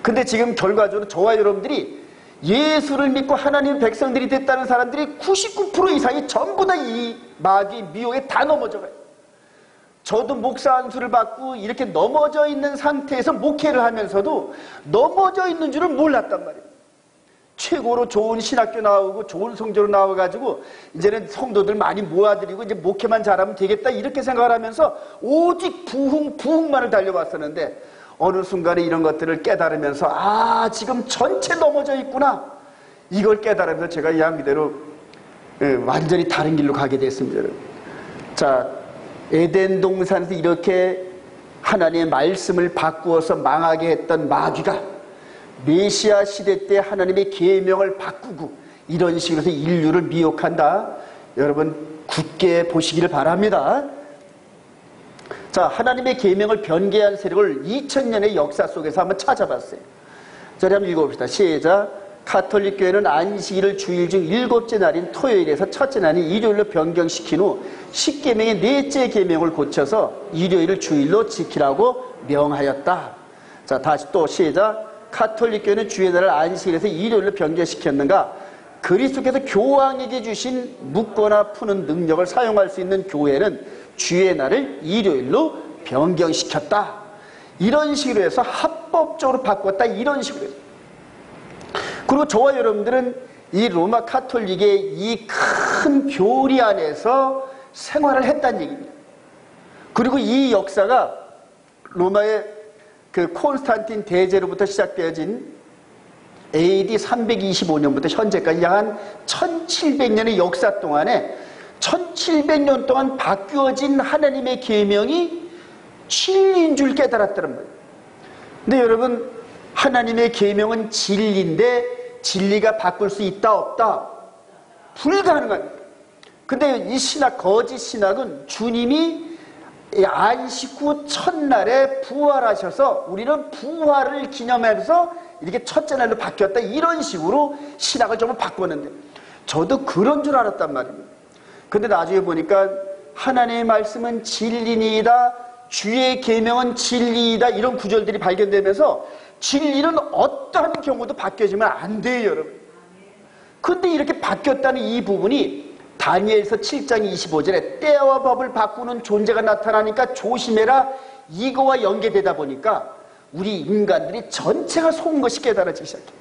근데 지금 결과적으로 저와 여러분들이 예수를 믿고 하나님의 백성들이 됐다는 사람들이 99% 이상이 전부 다 이 마귀 미혹에 다 넘어져 가요. 저도 목사 안수를 받고 이렇게 넘어져 있는 상태에서 목회를 하면서도 넘어져 있는 줄은 몰랐단 말이에요. 최고로 좋은 신학교 나오고 좋은 성적으로 나와가지고 이제는 성도들 많이 모아드리고 이제 목회만 잘하면 되겠다 이렇게 생각을 하면서 오직 부흥만을 달려왔었는데 어느 순간에 이런 것들을 깨달으면서 아 지금 전체 넘어져 있구나 이걸 깨달으면서 제가 이 양기대로 완전히 다른 길로 가게 됐습니다. 자, 에덴 동산에서 이렇게 하나님의 말씀을 바꾸어서 망하게 했던 마귀가 메시아 시대 때 하나님의 계명을 바꾸고 이런 식으로 해서 인류를 미혹한다. 여러분 굳게 보시기를 바랍니다. 자, 하나님의 계명을 변개한 세력을 2000년의 역사 속에서 한번 찾아봤어요. 자, 한번 읽어봅시다. 시작. 가톨릭 교회는 안식일을 주일 중 7째 날인 토요일에서 첫째 날인 일요일로 변경시킨 후 10계명의 넷째 계명을 고쳐서 일요일을 주일로 지키라고 명하였다. 자, 다시 또 시작. 가톨릭 교회는 주의 날을 안식일에서 일요일로 변경시켰는가? 그리스도께서 교황에게 주신 묻거나 푸는 능력을 사용할 수 있는 교회는 주의 날을 일요일로 변경시켰다. 이런 식으로 해서 합법적으로 바꿨다. 이런 식으로 해서. 그리고 저와 여러분들은 이 로마 카톨릭의 이 큰 교리 안에서 생활을 했다는 얘기입니다. 그리고 이 역사가 로마의 그 콘스탄틴 대제로부터 시작되어진 AD 325년부터 현재까지 약 한 1700년의 역사 동안에 1700년 동안 바뀌어진 하나님의 계명이 진리인 줄 깨달았다는 거예요. 근데 여러분 하나님의 계명은 진리인데 진리가 바꿀 수 있다 없다? 불가능합니다. 근데 이 신학 거짓 신학은 주님이 안식 후 첫날에 부활하셔서 우리는 부활을 기념하면서 이렇게 첫째 날로 바뀌었다 이런 식으로 신학을 좀 바꿨는데 저도 그런 줄 알았단 말입니다. 근데 나중에 보니까 하나님의 말씀은 진리니이다 주의 계명은 진리이다 이런 구절들이 발견되면서 진리는 어떠한 경우도 바뀌어지면 안 돼요, 여러분. 근데 이렇게 바뀌었다는 이 부분이 다니엘서 7장 25절에 때와 법을 바꾸는 존재가 나타나니까 조심해라 이거와 연계되다 보니까 우리 인간들이 전체가 속은 것이 깨달아지기 시작해요.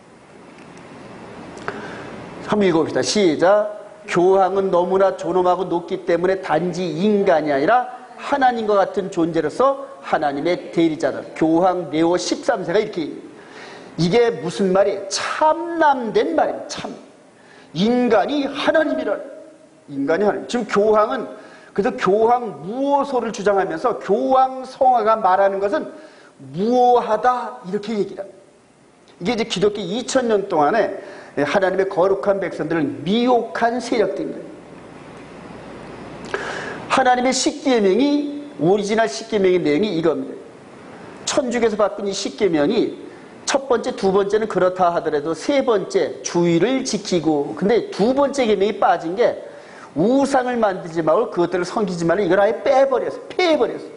한번 읽어봅시다. 시작. 교황은 너무나 존엄하고 높기 때문에 단지 인간이 아니라 하나님과 같은 존재로서 하나님의 대리자다. 교황 네오 13세가 이렇게 얘기해요. 이게 무슨 말이에요? 참남된 말이에요. 참. 인간이 하나님이라는. 인간이 하나님. 지금 교황은 그래서 교황 무오소를 주장하면서 교황 성화가 말하는 것은 무오하다 이렇게 얘기를 합니다. 이게 이제 기독교 2000년 동안에 하나님의 거룩한 백성들을 미혹한 세력들입니다. 하나님의 십계명이 오리지널 십계명의 내용이 이겁니다. 천주교에서 바꾼 이 십계명이 첫 번째, 두 번째는 그렇다 하더라도 세 번째 주의를 지키고, 근데 두 번째 계명이 빠진 게 우상을 만들지 말고 그것들을 섬기지 말고 이걸 아예 빼버렸어요. 폐해버렸어요.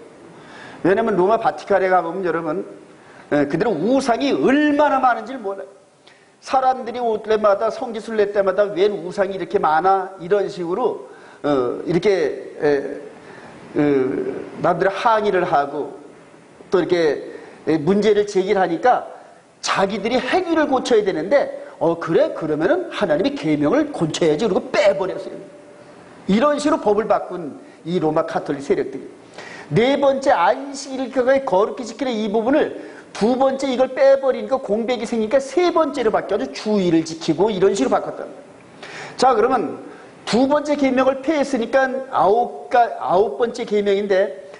왜냐하면 로마 바티칸에 가보면 여러분 그대로 우상이 얼마나 많은지를 몰라요. 사람들이 올 때마다 성지순례 낼 때마다 왜 우상이 이렇게 많아? 이런 식으로 이렇게 남들의 항의를 하고 또 이렇게 문제를 제기하니까 자기들이 행위를 고쳐야 되는데 그래? 그러면은 하나님의 계명을 고쳐야지. 그러고 빼버렸어요. 이런 식으로 법을 바꾼 이 로마 카톨릭 세력들이 네 번째 안식일을 거룩히 지키는 이 부분을 두 번째 이걸 빼버리니까 공백이 생기니까 세 번째로 바뀌어서 주의를 지키고 이런 식으로 바꿨단 말이에요. 자, 그러면 두 번째 계명을 폐했으니까 아홉 번째 계명인데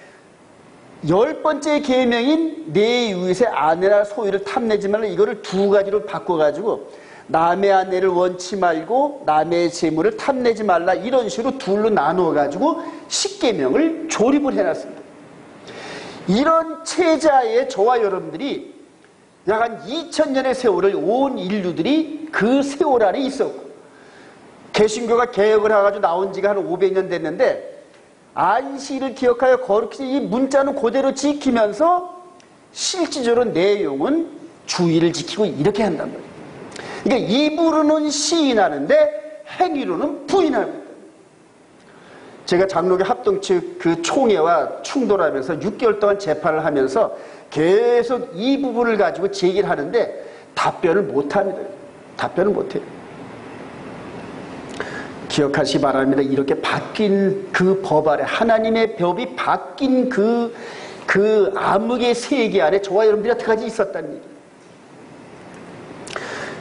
열 번째 계명인 내 이웃의 아내나 소유를 탐내지 말라, 이거를 두 가지로 바꿔가지고 남의 아내를 원치 말고 남의 재물을 탐내지 말라, 이런 식으로 둘로 나누어가지고 십계명을 조립을 해놨습니다. 이런 체자에 저와 여러분들이 약 한 2000년의 세월을 온 인류들이 그 세월 안에 있었고, 개신교가 개혁을 해가지고 나온 지가 한 500년 됐는데 안식일을 기억하여 거룩히 이 문자는 그대로 지키면서 실질적으로 내용은 주의를 지키고 이렇게 한단 말이에요. 그러니까 입으로는 시인하는데 행위로는 부인합니다. 제가 장로교 합동측 그 총회와 충돌하면서 6개월 동안 재판을 하면서 계속 이 부분을 가지고 제기를 하는데 답변을 못합니다. 답변을 못해요. 기억하시기 바랍니다. 이렇게 바뀐 그 법 아래, 하나님의 법이 바뀐 그 암흑의 세계 안에 저와 여러분들이 어떡하지 있었다는 얘기예요.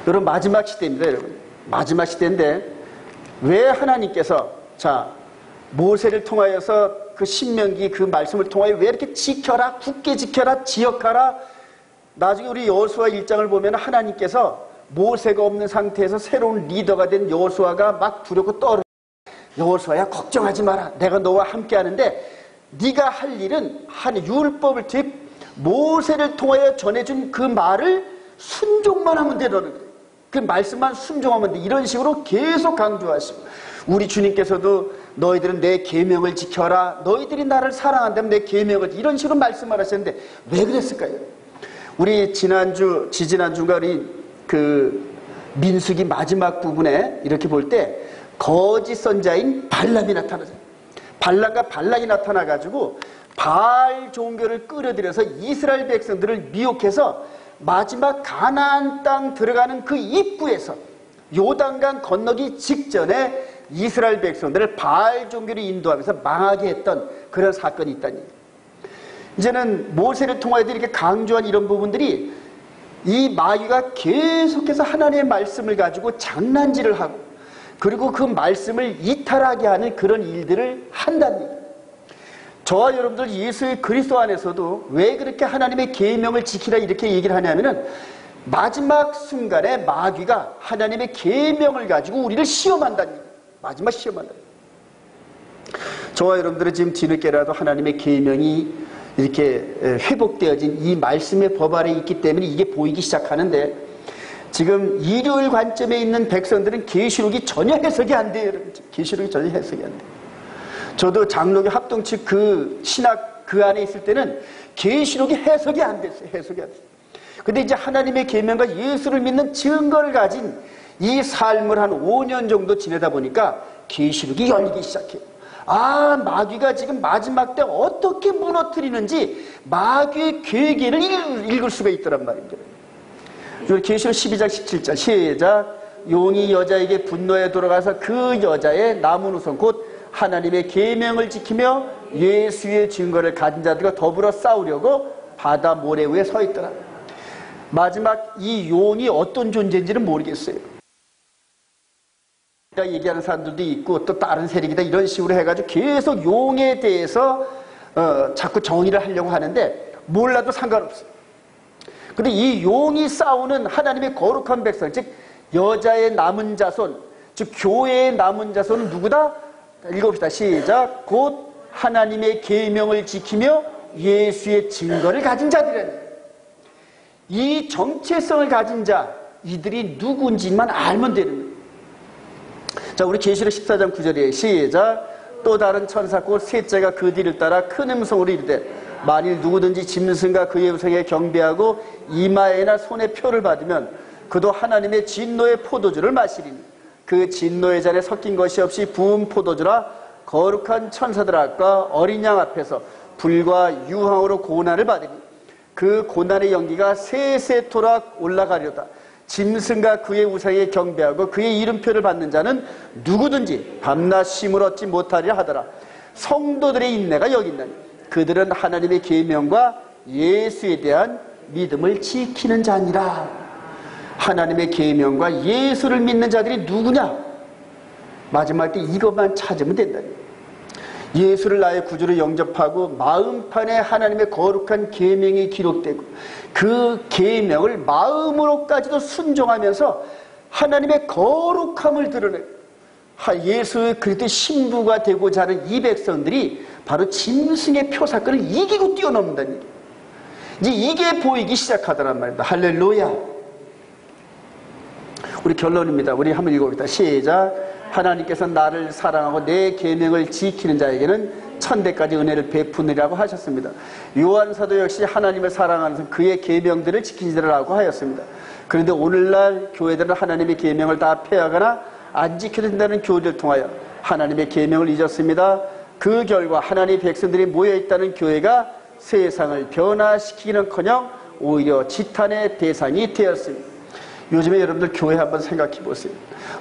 여러분, 마지막 시대입니다. 여러분, 마지막 시대인데 왜 하나님께서 모세를 통하여서 그 신명기 그 말씀을 통하여 왜 이렇게 지켜라, 굳게 지켜라, 지역하라. 나중에 우리 여호수아 1장을 보면 하나님께서 모세가 없는 상태에서 새로운 리더가 된 여호수아가 막 두렵고 떨어. 여호수아야, 걱정하지 마라. 내가 너와 함께 하는데 네가 할 일은 율법을, 즉 모세를 통하여 전해준 그 말을 순종만 하면 돼. 너는 그 말씀만 순종하면 돼. 이런 식으로 계속 강조하시고, 우리 주님께서도 너희들은 내 계명을 지켜라. 너희들이 나를 사랑한다면 내 계명을, 이런 식으로 말씀을 하셨는데 왜 그랬을까요? 우리 지지난주가 우리 그 민수기 마지막 부분에 이렇게 볼 때 거짓 선자인 발람이 나타나죠. 발람과 발락이 나타나가지고 바알 종교를 끌어들여서 이스라엘 백성들을 미혹해서 마지막 가나안 땅 들어가는 그 입구에서 요단강 건너기 직전에 이스라엘 백성들을 바알 종교를 인도하면서 망하게 했던 그런 사건이 있다니. 이제는 모세를 통하여도 이렇게 강조한 이런 부분들이, 이 마귀가 계속해서 하나님의 말씀을 가지고 장난질을 하고 그리고 그 말씀을 이탈하게 하는 그런 일들을 한다는 얘기예요. 저와 여러분들 예수 그리스도 안에서도 왜 그렇게 하나님의 계명을 지키라 이렇게 얘기를 하냐면은 마지막 순간에 마귀가 하나님의 계명을 가지고 우리를 시험한다는 얘기예요. 마지막 시험한다는 얘기예요. 저와 여러분들은 지금 뒤늦게라도 하나님의 계명이 이렇게 회복되어진 이 말씀의 법 아래 있기 때문에 이게 보이기 시작하는데, 지금 일요일 관점에 있는 백성들은 계시록이 전혀 해석이 안 돼요. 계시록이 전혀 해석이 안 돼요. 저도 장로교 합동측 그 신학 그 안에 있을 때는 계시록이 해석이 안 됐어요. 해석이 안 됐어요. 근데 이제 하나님의 계명과 예수를 믿는 증거를 가진 이 삶을 한 5년 정도 지내다 보니까 계시록이 열리기 시작해요. 마귀가 지금 마지막 때 어떻게 무너뜨리는지 마귀의 괴계를 읽을 수가 있더란 말입니다. 계시록 12장 17절 시작. 용이 여자에게 분노에 돌아가서 그 여자의 남은 후손 곧 하나님의 계명을 지키며 예수의 증거를 가진 자들과 더불어 싸우려고 바다 모래 위에 서 있더라. 마지막 이 용이 어떤 존재인지는 모르겠어요. 얘기하는 사람들도 있고 또 다른 세력이다 이런 식으로 해가지고 계속 용에 대해서 자꾸 정의를 하려고 하는데 몰라도 상관없어요. 근데 이 용이 싸우는 하나님의 거룩한 백성, 즉 여자의 남은 자손, 즉 교회의 남은 자손은 누구다? 읽어봅시다. 시작. 곧 하나님의 계명을 지키며 예수의 증거를 가진 자들이라니. 이 정체성을 가진 자, 이들이 누군지만 알면 되는 거예요. 자, 우리 계시록 14장 9절에 시작. 또 다른 천사 곧 셋째가 그 뒤를 따라 큰 음성으로 이르되 만일 누구든지 짐승과 그의 우상에 경배하고 이마에나 손에 표를 받으면 그도 하나님의 진노의 포도주를 마시리니 그 진노의 잔에 섞인 것이 없이 부은 포도주라 거룩한 천사들 앞과 어린 양 앞에서 불과 유황으로 고난을 받으니 그 고난의 연기가 세세토록 올라가려다. 짐승과 그의 우상에 경배하고 그의 이름표를 받는 자는 누구든지 밤낮 쉼을 얻지 못하리라 하더라. 성도들의 인내가 여기 있나니 그들은 하나님의 계명과 예수에 대한 믿음을 지키는 자니라. 하나님의 계명과 예수를 믿는 자들이 누구냐? 마지막 때 이것만 찾으면 된다. 예수를 나의 구주로 영접하고 마음판에 하나님의 거룩한 계명이 기록되고 그 계명을 마음으로까지도 순종하면서 하나님의 거룩함을 드러내고 예수 그리스도의 신부가 되고자 하는 이 백성들이 바로 짐승의 표 사건을 이기고 뛰어넘는다는 얘기예요. 이제 이게 보이기 시작하더란 말입니다. 할렐루야. 우리 결론입니다. 우리 한번 읽어봅시다. 시작. 하나님께서 나를 사랑하고 내 계명을 지키는 자에게는 천대까지 은혜를 베푸느라고 하셨습니다. 요한사도 역시 하나님을 사랑하는 그의 계명들을 지키시라고 하였습니다. 그런데 오늘날 교회들은 하나님의 계명을 다 폐하거나 안 지켜야 된다는 교리를 통하여 하나님의 계명을 잊었습니다. 그 결과 하나님의 백성들이 모여있다는 교회가 세상을 변화시키기는커녕 오히려 지탄의 대상이 되었습니다. 요즘에 여러분들 교회 한번 생각해 보세요.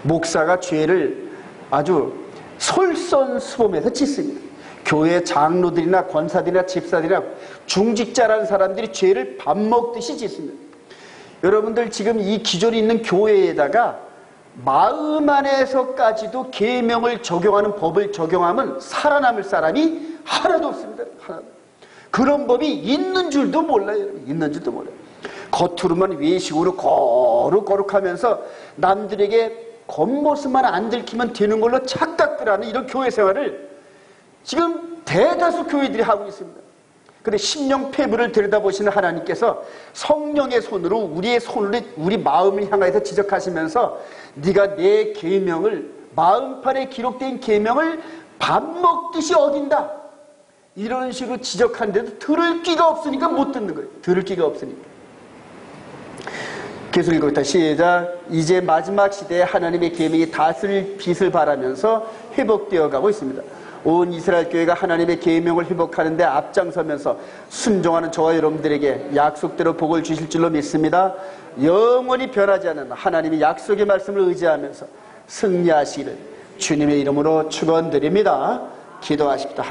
목사가 죄를 아주 솔선수범해서 짓습니다. 교회 장로들이나 권사들이나 집사들이나 중직자라는 사람들이 죄를 밥 먹듯이 짓습니다. 여러분들 지금 이 기존에 있는 교회에다가 마음 안에서까지도 계명을 적용하는 법을 적용하면 살아남을 사람이 하나도 없습니다. 하나도. 그런 법이 있는 줄도 몰라요. 있는 줄도 몰라요. 겉으로만 외식으로 거룩하면서 남들에게 겉모습만 안 들키면 되는 걸로 착각들하는 이런 교회 생활을 지금 대다수 교회들이 하고 있습니다. 그런데 심령폐부를 들여다보시는 하나님께서 성령의 손으로 우리 마음을 향해서 지적하시면서 네가 내 계명을 마음판에 기록된 계명을 밥 먹듯이 어긴다. 이런 식으로 지적하는데도 들을 귀가 없으니까 못 듣는 거예요. 들을 귀가 없으니까. 계속 읽어봅시다. 시작. 이제 마지막 시대에 하나님의 계명이 다스릴 빛을 발하면서 회복되어 가고 있습니다. 온 이스라엘 교회가 하나님의 계명을 회복하는 데 앞장서면서 순종하는 저와 여러분들에게 약속대로 복을 주실 줄로 믿습니다. 영원히 변하지 않는 하나님의 약속의 말씀을 의지하면서 승리하시기를 주님의 이름으로 축원드립니다. 기도하십시다.